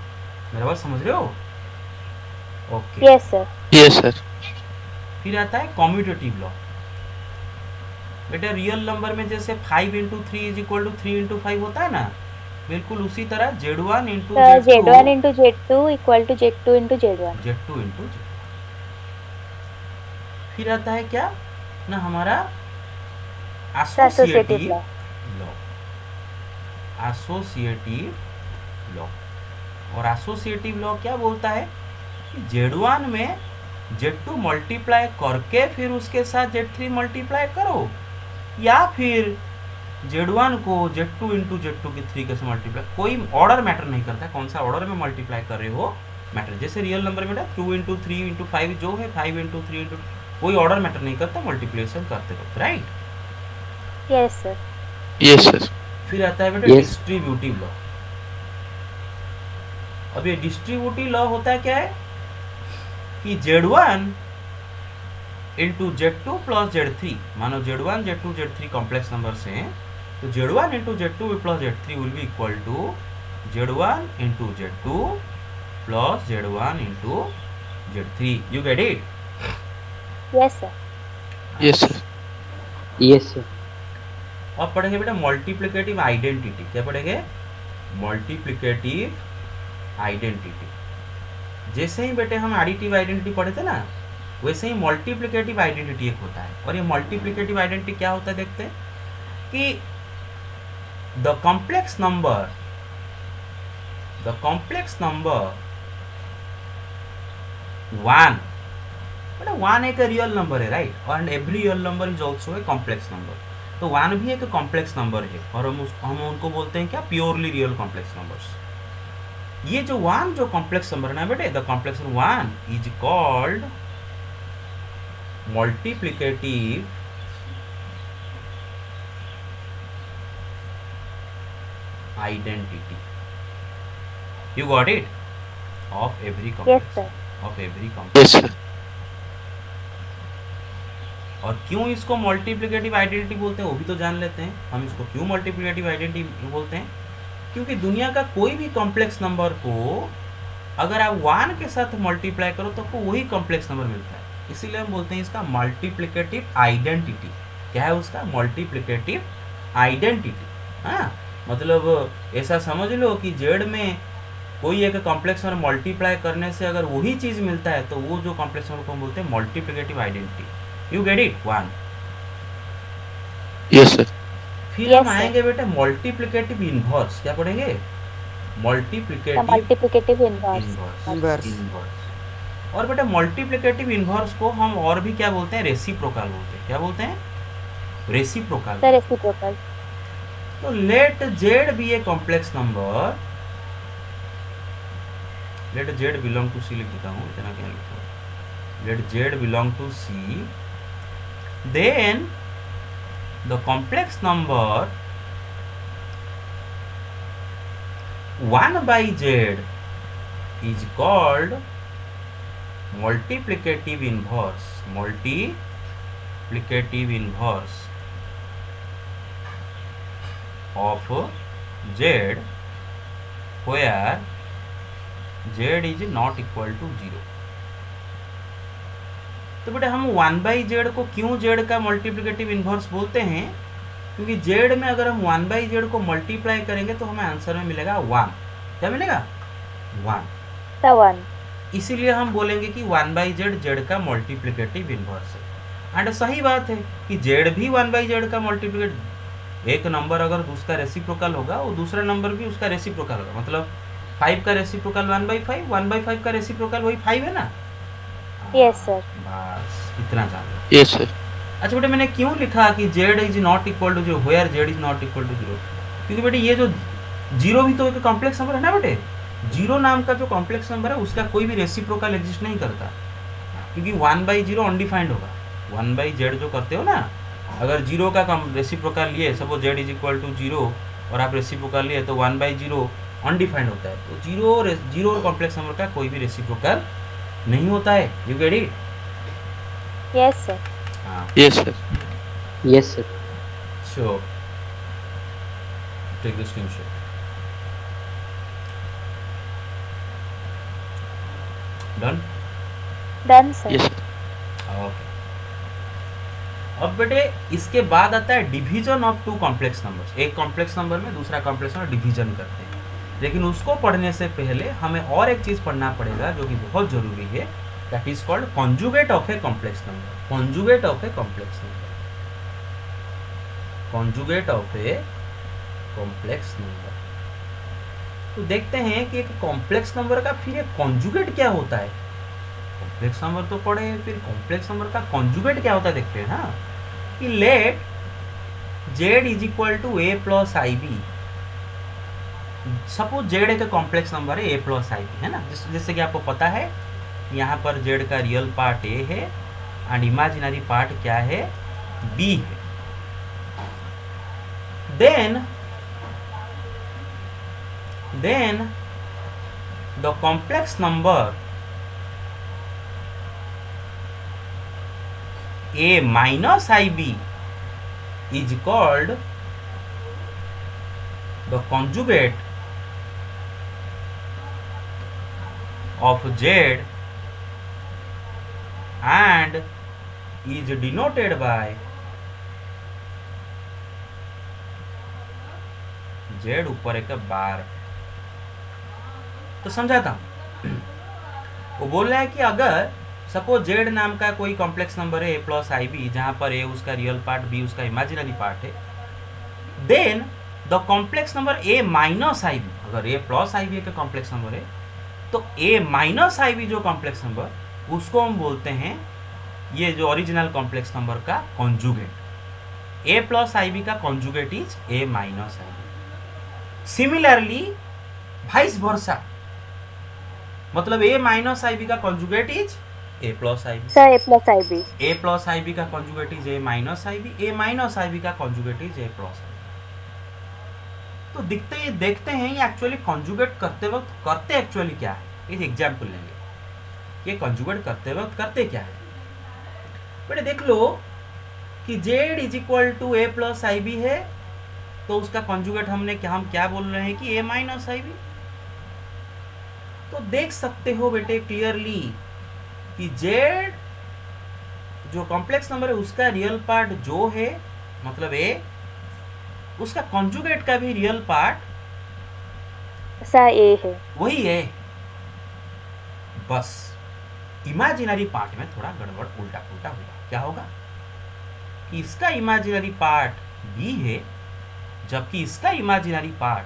मेरा बात समझ रहे हो? Okay. Yes sir. Yes, sir. फिर आता है कॉम्यूटेटिव लॉ। बेटा रियल नंबर में जैसे 5 into 3 is equal to 3 into 5 होता है ना, बिल्कुल उसी तरह Z1 into Z1 into Z2 equal to Z2 into Z1। Z2 into Z। फिर आता है क्या ना हमारा associative associative law. Law. Associative law. और एसोसिएटिव लॉ क्या बोलता है कि Z1 में Z2 मल्टीप्लाई करके फिर उसके साथ Z3 मल्टीप्लाई करो, या फिर Z1 को Z2 इंटू Z2 के 3 के से मल्टीप्लाई, कोई ऑर्डर मैटर नहीं करता, कौन सा ऑर्डर में मल्टीप्लाई कर रहे हो मैटर। जैसे रियल नंबर में 2 इंटू 3 इंटू 5 जो है 5 इंटू 3 इंटू, कोई ऑर्डर मैटर नहीं करता, मल्टीप्लिकेशन करते रहो, right. Yes sir. Yes, sir. फिर आता है बेटा Yes. Distributive law. अब ये डिस्ट्रीब्यूटिव लॉ होता क्या है कि Z1 into Z2 plus Z3, मानो Z1 Z2 Z3 complex numbers हैं, तो Z1 into Z2 plus Z3 will be equal to Z1 into Z2 plus Z1 into Z3। You get it? Yes sir. Yes, sir. Yes, sir. अब पढ़ेंगे बेटा multiplicative identity. क्या पढ़ेंगे? Multiplicative identity. जैसे ही बेटे हम एडिटिव आइडेंटिटी पढ़े थे ना, वैसे ही मल्टीप्लिकेटिव आइडेंटिटी एक होता है। और ये मल्टीप्लिकेटिव आइडेंटिटी क्या होता है देखते हैं कि द कॉम्प्लेक्स नंबर 1, बेटा 1 एक रियल नंबर है, right, and every real number is also a complex number. तो 1 भी एक कॉम्प्लेक्स नंबर है, और हम उनको बोलते हैं क्या? Purely real complex numbers. ये जो 1 जो कॉम्प्लेक्स नंबर है ना बेटे, the complex 1 is called multiplicative identity. You got it? Of every yes complex, sir. Of every complex. Yes, sir. और क्यों इसको मल्टीप्लिकेटिव आइडेंटिटी बोलते हैं वो भी तो जान लेते हैं। हम इसको क्यों मल्टीप्लिकेटिव आइडेंटिटी बोलते हैं? क्योंकि दुनिया का कोई भी कॉम्प्लेक्स नंबर को अगर आप 1 के साथ मल्टीप्लाई करो तो आपको वही कॉम्प्लेक्स नंबर मिलता है, इसीलिए हम बोलते हैं इसका मल्टीप्लिकेटिव आइडेंटिटी। क्या है उसका? Multiplicative identity. हाँ, मतलब ऐसा समझ लो कि जेड में कोई एक कॉम्प्लेक्स नंबर मल्टीप्लाई करने से अगर वही चीज़ मिलता है तो वो जो कॉम्प्लेक्स नंबर को हम बोलते हैं multiplicative identity. You get it? 1। Yes, sir. फिर Yes, हम sir. आएंगे बेटे मल्टीप्लिकेटिव इनवर्स। क्या पढ़ेंगे? Multiplicative multiplicative inverse. Inverse. Inverse. और बेटा मल्टीप्लिकेटिव इनवर्स को हम और भी क्या बोलते हैं? रेसिप्रोकल बोलते हैं। क्या बोलते हैं? रेसिप्रोकल। Sir reciprocal. तो let Z be a complex number, let Z belong to C लिख देता हूँ, इतना क्या लिखता हूँ, let Z belong to C, then the complex number 1 by z is called multiplicative inverse. Multiplicative inverse of z where z is not equal to 0. तो बेटा हम 1 बाई जेड को क्यों जेड का मल्टीप्लिकेटिव इन्वर्स बोलते हैं? क्योंकि जेड में अगर हम 1 बाई जेड को मल्टीप्लाई करेंगे तो हमें आंसर में मिलेगा 1। क्या मिलेगा? 1। 1। इसीलिए हम बोलेंगे कि 1 बाई जेड जेड का मल्टीप्लिकेटिव इन्वर्स है। एंड सही बात है कि जेड भी 1 बाई जेड का मल्टीप्लिकेट, एक नंबर अगर उसका रेसिप्रोकल होगा वो दूसरा नंबर भी उसका रेसिप्रोकल होगा। मतलब 5 का रेसिप्रोकल 1/5, 1/5 का रेसिप्रोकल वही 5 है ना। Yes sir. बस इतना जान लो। Yes, sir. अच्छा बेटे, मैंने क्यों लिखा कि Z is not equal to zero, where Z is not equal to zero, क्योंकि बेटे ये जो जीरो भी तो एक कॉम्प्लेक्स नंबर है ना बेटे। जीरो नाम का जो कॉम्प्लेक्स नंबर है उसका कोई भी रेसिप्रोकल एग्जिस्ट नहीं करता, क्योंकि 1/0 अनडिफाइंड होगा। 1/z जो करते हो ना, अगर जीरो का रेसिप्रोकल लिए, suppose Z is equal to zero और आप रेसिप्रोकल लिए तो 1/0 अनडिफाइंड होता है। तो जीरो और कॉम्प्लेक्स नंबर का कोई भी रेसिप्रोकल नहीं होता है। You get it? Yes sir. हाँ। Yes, sir. Yes, sir. So, take the screenshot. Done? Done sir. Yes, sir. Okay. अब बेटे इसके बाद आता है division of two complex numbers. एक कॉम्प्लेक्स नंबर में दूसरा कॉम्प्लेक्स नंबर डिवीजन करते हैं, लेकिन उसको पढ़ने से पहले हमें और एक चीज़ पढ़ना पड़ेगा जो कि बहुत ज़रूरी है, that is called conjugate of A complex number. Conjugate of A complex number, conjugate of A complex number. तो देखते हैं कि एक कॉम्प्लेक्स नंबर का फिर एक कॉन्जुगेट क्या होता है। कॉम्प्लेक्स नंबर तो पढ़े हैं, फिर कॉम्प्लेक्स नंबर का कॉन्जुगेट क्या होता है देखते हैं ना। कि let Z is equal to A plus I B. Suppose Z एक कॉम्प्लेक्स नंबर है, ए प्लस आई बी है ना। जैसे कि आपको पता है यहाँ पर जेड का रियल पार्ट ए है एंड इमेजिनरी पार्ट क्या है, बी है। then the complex number a minus ib is called the conjugate of z and is denoted by z ऊपर एक बार। तो समझाता हूँ। वो बोल रहा है कि अगर सपोज जेड नाम का कोई कॉम्प्लेक्स नंबर है ए प्लस आई बी, जहाँ पर ए उसका रियल पार्ट, बी उसका इमेजिनरी पार्ट है, then the complex number A minus I B, अगर ए प्लस आई बी का कॉम्प्लेक्स नंबर है तो ए माइनस आई बी जो कॉम्प्लेक्स नंबर, उसको हम बोलते हैं ये जो ओरिजिनल कॉम्प्लेक्स नंबर का conjugate. A plus I B का conjugate is A minus I B. Similarly vice versa, मतलब ए माइनस आई बी का conjugate is a plus I b. Sir a plus I b. A plus I B का conjugate is A minus I b. A minus I B का conjugate is a plus I b. तो देखते हैं ये actually conjugate करते वक्त करते actually क्या है। एक एग्जाम्पल लेंगे, ये कॉन्जुगेट करते वक्त करते क्या है। बेटे देख लो कि Z is equal to A plus I B है, तो उसका कॉन्जुगेट हम क्या बोल रहे हैं कि ए माइनस आई बी। तो देख सकते हो बेटे क्लियरली कि जेड जो कॉम्प्लेक्स नंबर है उसका रियल पार्ट जो है, मतलब ए, उसका कॉन्जुगेट का भी रियल पार्ट सर ए है, वही है। बस इमेजिनरी पार्ट में थोड़ा गड़बड़ उल्टा पुल्टा होगा। क्या होगा कि इसका इमेजिनरी पार्ट बी है, जबकि इसका इमेजिनरी पार्ट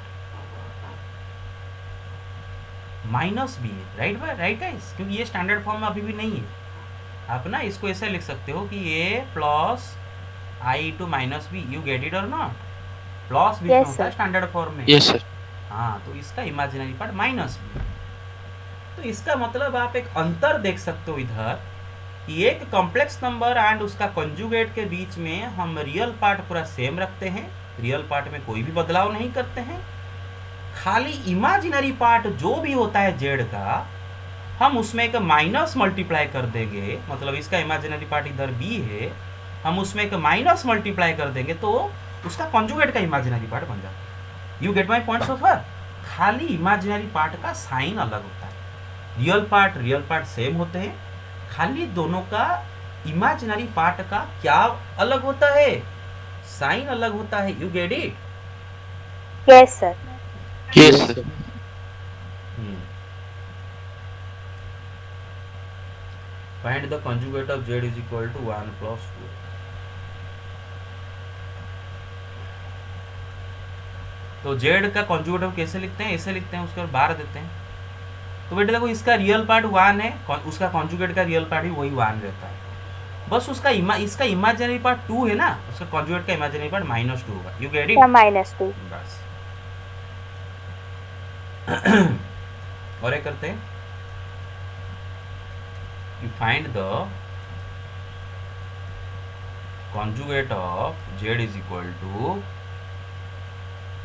माइनस बी है। राइट गाइस, क्योंकि ये स्टैंडर्ड फॉर्म में अभी भी नहीं है। आप ना इसको ऐसे लिख सकते हो कि a plus i to minus b. You get it और नॉट? प्लस बीच में होता है स्टैंडर्ड फॉर्म में। Yes, sir. हाँ, तो इसका इमेजिनरी पार्ट माइनस बी। तो इसका मतलब आप एक अंतर देख सकते हो इधर कि एक कॉम्प्लेक्स नंबर एंड उसका कंजुगेट के बीच में हम रियल पार्ट पूरा सेम रखते हैं, रियल पार्ट में कोई भी बदलाव नहीं करते हैं। खाली इमेजिनरी पार्ट जो भी होता है जेड का, हम उसमें एक माइनस मल्टीप्लाई कर देंगे। मतलब इसका इमेजिनरी पार्ट इधर बी है, हम उसमें एक माइनस मल्टीप्लाई कर देंगे तो उसका कंजुगेट का इमेजिनरी पार्ट बन जाता है। You get my point so far? खाली इमेजिनरी पार्ट का साइन अलग होता है, रियल पार्ट सेम होते हैं, खाली दोनों का इमेजिनरी पार्ट का क्या अलग होता है, साइन अलग होता है। You get it? Yes sir. Yes, sir. Find the conjugate of z is equal to 1 plus 2. तो जेड का कॉन्जुगेट हम कैसे लिखते हैं, ऐसे लिखते हैं, उसके बाद बार देते हैं। तो बेटे देखो इसका रियल पार्ट 1 है, उसका कॉन्जुगेट का रियल पार्ट भी वही 1 रहता है, बस उसका इसका इमेजिनरी पार्ट 2 है ना, उसका कॉन्जुगेट का इमेजिनरी पार्ट -2 होगा। You get it? -2। बस। और एक करते हैं, you find the conjugate of z is equal to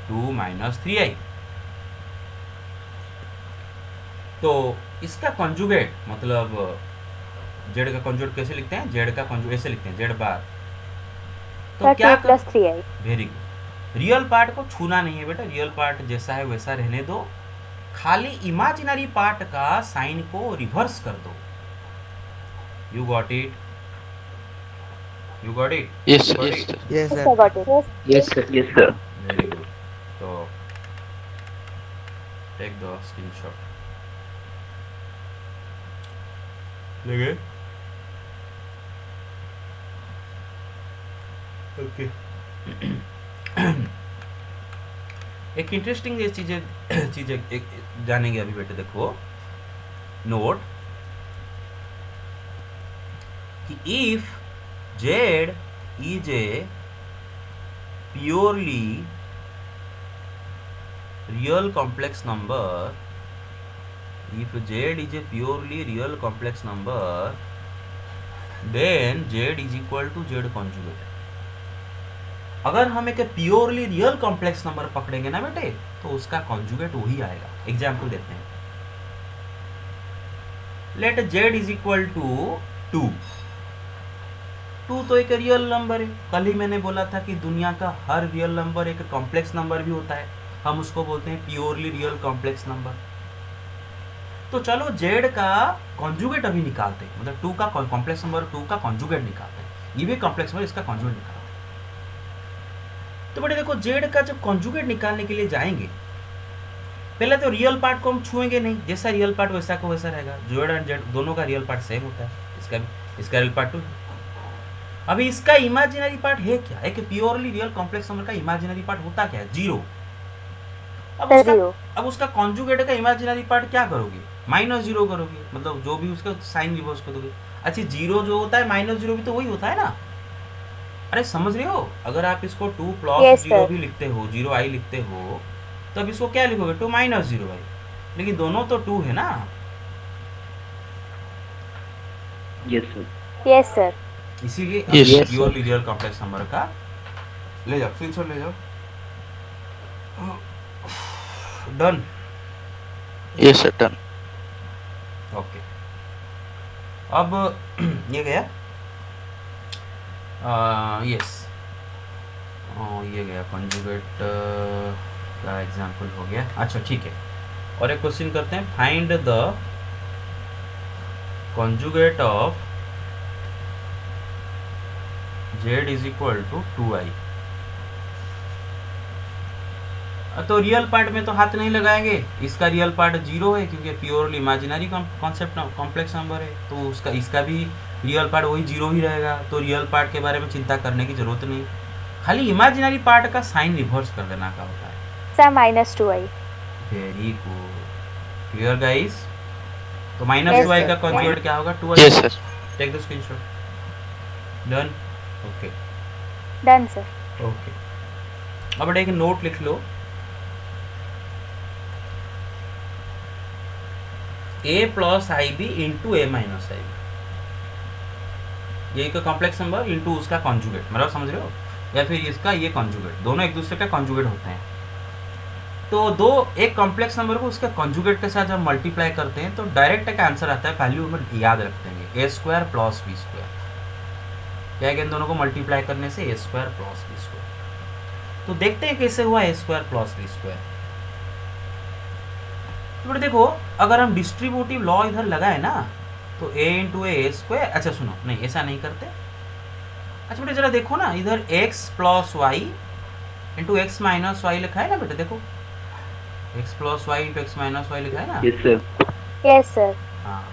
2 minus 3i। तो इसका कॉन्जुगेट मतलब z का कॉन्जुगेट कैसे लिखते हैं, z का कॉन्जुगेट ऐसे लिखते हैं, z बार। तो क्या 2 + 3i। Very good. Real part को छूना नहीं है बेटा, रियल पार्ट जैसा है वैसा रहने दो, खाली इमेजिनरी पार्ट का साइन को रिवर्स कर दो। You got it? You got it? Yes, sir. Got Yes, it? sir. Yes, Yes, sir. I got it. Yes, sir. Yes, sir. Very good. So take the screenshot. लगे? Okay. एक interesting ये चीजें एक जानेंगे अभी बेटे। देखो नोट कि if z is a purely real complex number, if z is a purely real complex number, then z is equal to z conjugate। अगर हम एक प्योरली रियल कॉम्प्लेक्स नंबर पकड़ेंगे ना बेटे, तो उसका कॉन्जुगेट वही आएगा। एग्जाम्पल देते हैं, let z is equal to 2। 2 तो एक रियल नंबर है। कल ही मैंने बोला था कि दुनिया का हर रियल नंबर एक कॉम्प्लेक्स नंबर भी होता है, हम उसको बोलते हैं प्योरली रियल कॉम्प्लेक्स नंबर। तो चलो z का कॉन्जुगेट अभी निकालते हैं, मतलब 2 का कॉम्प्लेक्स नंबर 2 का कॉन्जुगेट निकालते हैं। ये भी कॉम्प्लेक्स नंबर, इसका कॉन्जुगेट निकालते हैं। तो बेटे देखो z का जब कॉन्जुगेट निकालने के लिए जाएंगे, पहले तो रियल पार्ट को हम छुएंगे नहीं, जैसा रियल पार्ट वैसा को वैसा रहेगा। z एंड z दोनों का रियल पार्ट सेम होता है, इसका रियल पार्ट 2। अभी इसका इमेजिनरी पार्ट है क्या, एक प्योरली रियल कॉम्प्लेक्स नंबर का इमेजिनरी पार्ट होता क्या है, 0। अब उसका कॉन्जुगेट का इमेजिनरी पार्ट क्या करोगे, -0 करोगे, मतलब जो भी उसका साइन रिवर्स कर दोगे। अच्छा 0 जो होता है -0 भी तो वही होता है ना, अरे समझ रहे हो? अगर आप इसको 2 + 0 भी लिखते हो, 0i लिखते हो, तब इसको क्या लिखोगे, 2 - 0i, लेकिन दोनों तो 2 है ना। Yes, sir. Yes, sir. इसीलिए Yes, sir. Purely real complex number का ले जाओ, स्क्रीनशॉट ले जाओ। Done. Yes, sir. Done. Okay, अब ये गया, यस ये गया कॉन्जुगेट का एग्जांपल हो गया। अच्छा ठीक है, और एक क्वेश्चन करते हैं, find the conjugate of z is equal to 2i। तो रियल पार्ट में तो हाथ नहीं लगाएंगे, इसका रियल पार्ट 0 है क्योंकि purely imaginary concept complex number है, तो उसका इसका भी रियल पार्ट वही 0 ही रहेगा। तो रियल पार्ट के बारे में चिंता करने की जरूरत नहीं, खाली इमेजिनरी पार्ट का साइन रिवर्स कर देना का होता है। Sir, -2i। Very good, clear guys? तो -2i का कॉन्जुगेट क्या होगा, 2i। Yes, sir. Take the screenshot. Done. Okay Done, sir. Okay, अब बेटा एक नोट लिख लो, a + ib into a - ib, ये एक कॉम्प्लेक्स नंबर इंटू उसका कॉन्जुगेट, मतलब समझ रहे हो, या फिर इसका ये कॉन्जुगेट, दोनों एक दूसरे का कॉन्जुगेट होते हैं। तो एक कॉम्प्लेक्स नंबर को उसके कॉन्जुगेट के साथ जब मल्टीप्लाई करते हैं तो डायरेक्ट एक आंसर आता है, वैल्यू में याद रखते हैं, a² + b²। क्या है, दोनों को मल्टीप्लाई करने से a² + b²। तो देखते हैं कैसे हुआ a² + b²। तो देखो अगर हम डिस्ट्रीब्यूटिव लॉ इधर लगाए ना, तो a × a²। अच्छा सुनो, नहीं ऐसा नहीं करते। अच्छा बेटे जरा देखो ना, इधर x + y × x - y लिखा है ना बेटे, देखो x + y × x - y लिखा है ना। Yes, sir. Yes, sir. हाँ,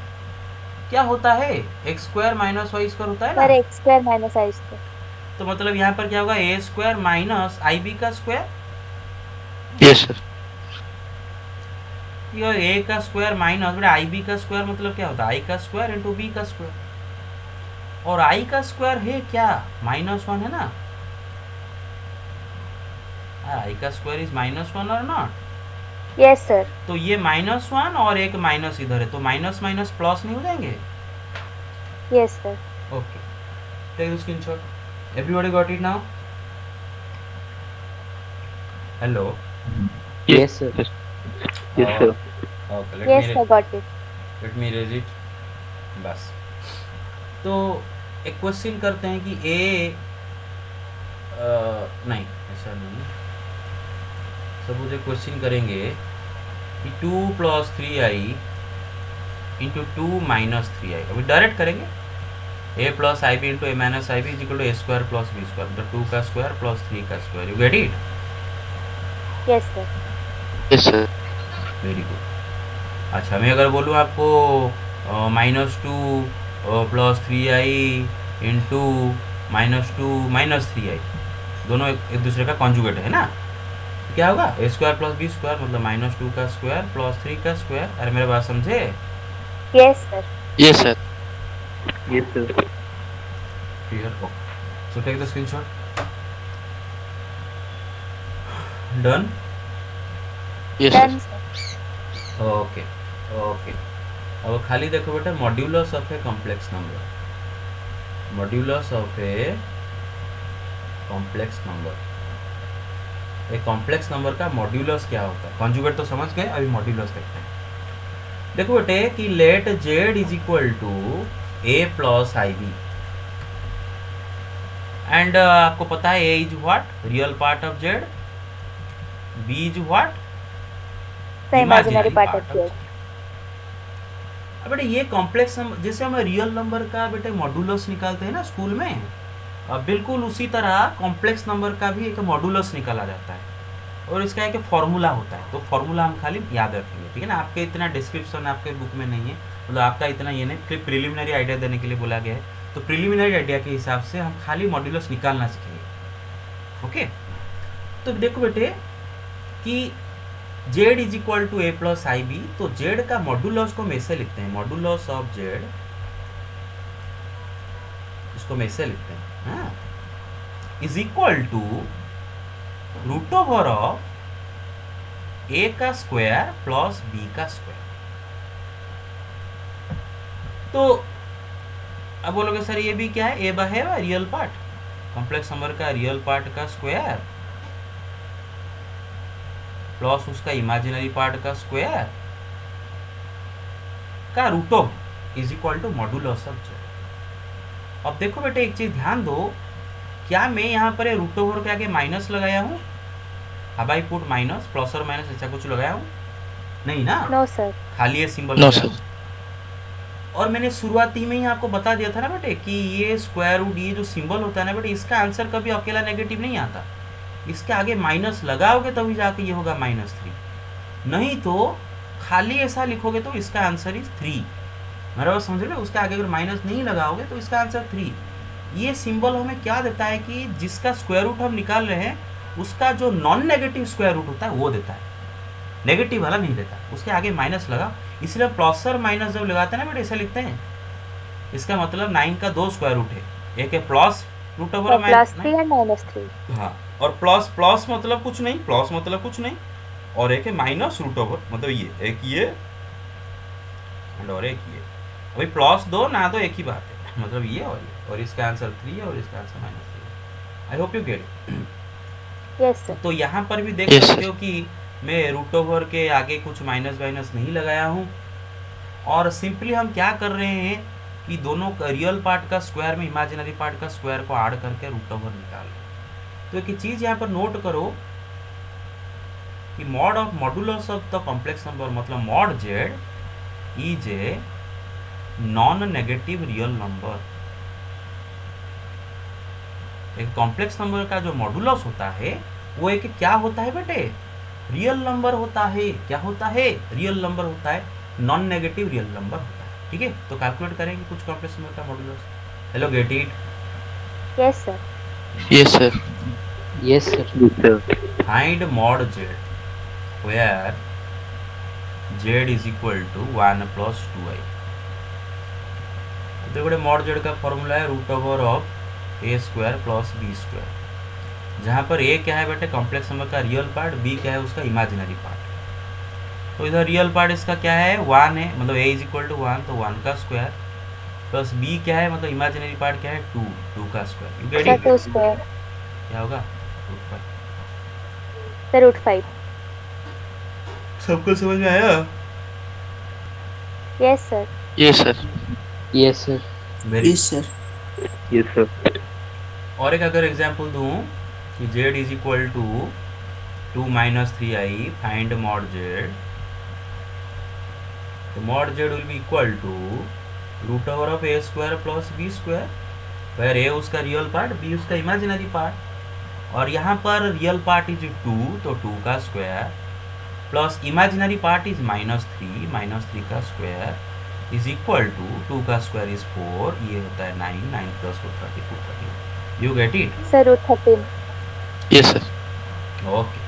क्या होता है, x² - y² होता है Sir, हाँ। ना। x² - i²। तो मतलब यहाँ पर क्या होगा, a² - ib²। Yes sir. ये ए का स्क्वायर माइनस बेटा आई बी का स्क्वायर मतलब क्या होता है, आई का स्क्वायर इंटू बी का स्क्वायर, और आई का स्क्वायर है क्या, -1 है ना, आई का स्क्वायर इज -1 और नॉट। Yes sir. तो ये -1 और एक माइनस इधर है, तो माइनस माइनस प्लस नहीं हो जाएंगे। Yes sir. Okay, take the screenshot. Everybody got it now? Hello. Yes, sir. Yes, sir. ओके, yes sir, got it. Let me raise it. बस, तो एक क्वेश्चन करते हैं कि ए नहीं ऐसा नहीं, सपोज एक क्वेश्चन करेंगे कि 2 + 3i इंटू 2 - 3i। अभी डायरेक्ट करेंगे, a + ib into a - ib is equal to a² + b², मतलब 2 का स्क्वायर प्लस 3 का square. You get it? Yes sir. Yes sir. Very good. अच्छा, मैं अगर बोलूँ आपको -2 + 3i इंटू -2 - 3i, दोनों एक दूसरे का कॉन्जुगेट है ना, तो क्या होगा, a² + b² मतलब -2 का स्क्वायर प्लस 3 का स्क्वायर। अरे मेरे बात समझे? Yes sir. Yes sir. Yes, sir. Clear? Okay. So take the screenshot. Done? Yes done sir. Sir. Okay okay. अब खाली देखो बेटा, modulus of A complex number, modulus of A complex number. एक कॉम्प्लेक्स नंबर का modulus क्या होता है? Conjugate तो समझ गए, अभी मॉड्यूलस देखते हैं। देखो बेटे कि let z is equal to a + ib, and आपको पता है a is what, real part of z, b is what, imaginary part of z। अब बेटे ये कॉम्प्लेक्स नंबर, जैसे हम रियल नंबर का बेटे मॉड्यूलस निकालते हैं ना स्कूल में, अब बिल्कुल उसी तरह कॉम्प्लेक्स नंबर का भी एक मॉड्यूलस निकाला जाता है, और इसका एक फॉर्मूला होता है। तो फॉर्मूला हम खाली याद रखेंगे, ठीक है ना। आपके इतना डिस्क्रिप्शन आपके बुक में नहीं है, मतलब आपका इतना ये नहीं, प्रिलिमिनरी आइडिया देने के लिए बोला गया है, तो प्रिलिमिनरी आइडिया के हिसाब से हम खाली मॉड्यूलस निकालना सीखेंगे। ओके, तो देखो बेटे कि z is equal to a + ib, तो z का मॉड्यूलस को हम ऐसे लिखते हैं, मॉड्यूलस ऑफ z, इसको हम ऐसे लिखते हैं, हाँ, इज इक्वल टू √ओवर ऑफ a का स्क्वायर प्लस b का स्क्वायर। तो अब बोलोगे सर ये भी क्या है, ए है रियल पार्ट, कॉम्प्लेक्स नंबर का रियल पार्ट का स्क्वायर प्लस उसका इमेजिनरी पार्ट का स्क्वायर का √ओवर is equal to modulus of z। अब देखो बेटे एक चीज ध्यान दो, क्या मैं यहाँ पर √ओवर के आगे माइनस लगाया हूँ? अब आई पुट माइनस, प्लस और माइनस ऐसा कुछ लगाया हूँ? नहीं ना, नो सर। खाली ये सिंबल नो लगाया सर। हूँ। और मैंने शुरुआती में ही आपको बता दिया था ना बेटे कि ये स्क्वायर रूट, ये जो सिंबल होता है ना बेटे, इसका आंसर कभी अकेला नेगेटिव नहीं आता, इसके आगे माइनस लगाओगे तभी जाके ये होगा -3, नहीं तो खाली ऐसा लिखोगे तो इसका आंसर इज 3। मेरा बात समझ रहे हो? उसके आगे अगर माइनस नहीं लगाओगे तो इसका आंसर 3। ये सिंबल हमें क्या देता है कि जिसका स्क्वायर रूट हम निकाल रहे हैं उसका जो नॉन नेगेटिव स्क्वायर रूट होता है वो देता है, नेगेटिव वाला नहीं देता। उसके आगे माइनस लगा, इसलिए प्लस और माइनस जब लगाते हैं ना बेटे ऐसा लिखते हैं, इसका मतलब 9 का 2 स्क्वायर रूट है, एक है प्लस √ओवर +3 एंड -3। हाँ, और प्लस प्लस मतलब कुछ नहीं, प्लस मतलब कुछ नहीं, और एक है माइनस √ओवर, मतलब ये एक ये एंड और एक ये। अभी प्लस दो ना तो एक ही बात है, मतलब ये, और इसका आंसर 3 है और इसका answer -3। I hope you gate. Yes sir. तो यहाँ पर भी देख Yes, सकते sir. हो कि मैं √ओवर के आगे कुछ माइनस वाइनस नहीं लगाया हूँ, और सिंपली हम क्या कर रहे हैं कि दोनों रियल पार्ट का स्क्वायर में इमेजिनरी पार्ट का स्क्वायर को ऐड करके √ओवर निकाल रहे हैं। तो एक चीज़ यहाँ पर नोट करो कि mod of modulus of the complex number, मतलब mod z is a non negative real number. एक कॉम्प्लेक्स नंबर का जो मॉड्यूलस होता है वो एक क्या होता है बेटे, रियल नंबर होता है। क्या होता है? रियल नंबर होता है, नॉन नेगेटिव रियल नंबर होता है। ठीक है, तो कैलकुलेट करेंगे कुछ कॉम्प्लेक्स नंबर का modulus. Hello, gate it? Yes sir. Yes sir. Yes, sir. Yes, sir. Find mod z। where z is equal to 1 plus 2i। तो गोटे मॉड z का फॉर्मूला है root over of a square plus B square, जहाँ पर a क्या है बेटे complex number का रियल पार्ट, बी क्या है उसका इमेजिनरी पार्ट। तो इधर रियल पार्ट इसका क्या है 1 है, मतलब ए इज इक्वल टू 1, तो 1 का स्क्वायर प्लस बी क्या है मतलब इमेजिनरी पार्ट क्या है 2, 2 का square. You get sir it? 2 square क्या होगा सर रूट 5। सबको समझ में आया? Yes sir. Yes, sir. Yes, sir. Very. Yes, sir. Yes, sir. और एक अगर एग्जांपल दूं कि z is equal to 2 minus 3i find mod z, तो mod z will be equal to root over of a square plus B square, where a उसका real part, B उसका imaginary part, और यहाँ पर real part is 2, तो 2 का square plus imaginary part is -3 का square is equal to 2 का square is 4, ये होता है 9 plus 4 32। You get it? Sir root 13। Yes, sir. Okay,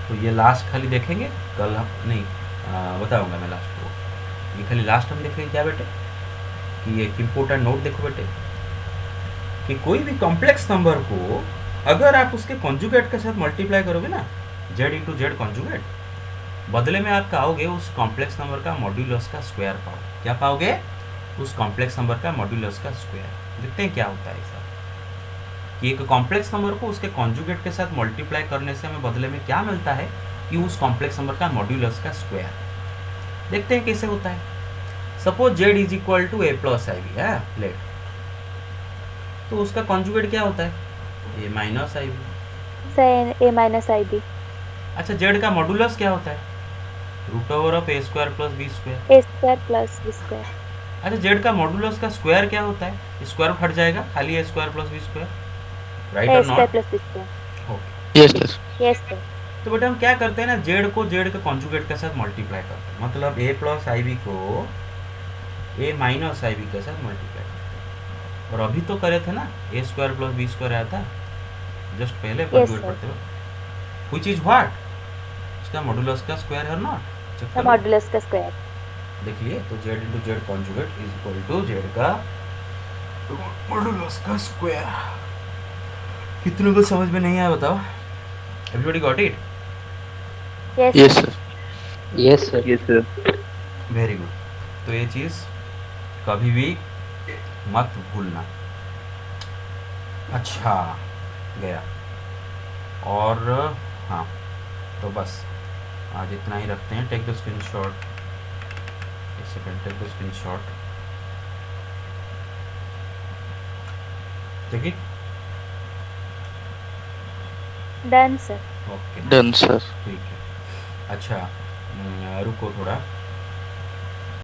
तो ये लास्ट खाली देखेंगे कल हम नहीं बताऊंगा मैं लास्ट को, ये खाली लास्ट हम देखेंगे क्या बेटे कि एक इम्पोर्टेंट नोट देखो बेटे कि कोई भी कॉम्प्लेक्स नंबर को अगर आप उसके कॉन्जुगेट के साथ मल्टीप्लाई करोगे ना z इंटू जेड कॉन्जुगेट, बदले में आप पाओगे उस कॉम्प्लेक्स नंबर का मॉड्यूलस का स्क्वायर पाओगे। क्या पाओगे? उस कॉम्प्लेक्स नंबर का मॉड्यूलस का स्क्वायर। देखते हैं क्या होता है ऐसा कि एक कॉम्प्लेक्स नंबर को उसके कॉन्जुगेट के साथ मल्टीप्लाई करने से हमें बदले में क्या मिलता है कि उस कॉम्प्लेक्स नंबर का मॉड्यूलस का स्क्वायर। देखते हैं कैसे होता है। Suppose z is equal to a plus I B है लेट, तो उसका कॉन्जुगेट क्या होता है a minus I b. Sir a minus I b. अच्छा z का मॉड्यूलस क्या होता है root over of a square plus B square. a square plus b square. अच्छा z का मॉड्यूलस का स्क्वायर क्या होता है? स्क्वायर हट जाएगा, खाली a square plus B square, right a और square not? Plus b square. Okay, Yes, sir. Yes sir. तो बेटा हम क्या करते हैं ना z को z के कॉन्जुगेट के साथ मल्टीप्लाई करते हैं, मतलब a प्लस आई बी को a माइनस आई बी के साथ मल्टीप्लाई करते हैं। और अभी तो करे थे ना a स्क्वायर प्लस बी स्क्वायर आया था जस्ट पहले कॉन्जुगेट sir. करते हुए, व्हिच इज व्हाट उसका मॉड्यूलस का स्क्वायर है और नॉट? चेक सर करो, मॉड्यूलस का स्क्वायर। देखिए तो z into z conjugate is equal to z का मॉड्यूलस का स्क्वायर। कितनों को समझ में नहीं आया बताओ? Everybody got it? Yes Yes, sir. Yes, sir. Yes, sir. Very good. तो ये चीज़ कभी भी मत भूलना। अच्छा गया। और हाँ, तो बस आज इतना ही रखते हैं। टेक द स्क्रीनशॉट, एक सेकंड, टेक द स्क्रीनशॉट। ठीक है, done sir. Okay Done, sir. ठीक है। अच्छा रुको थोड़ा,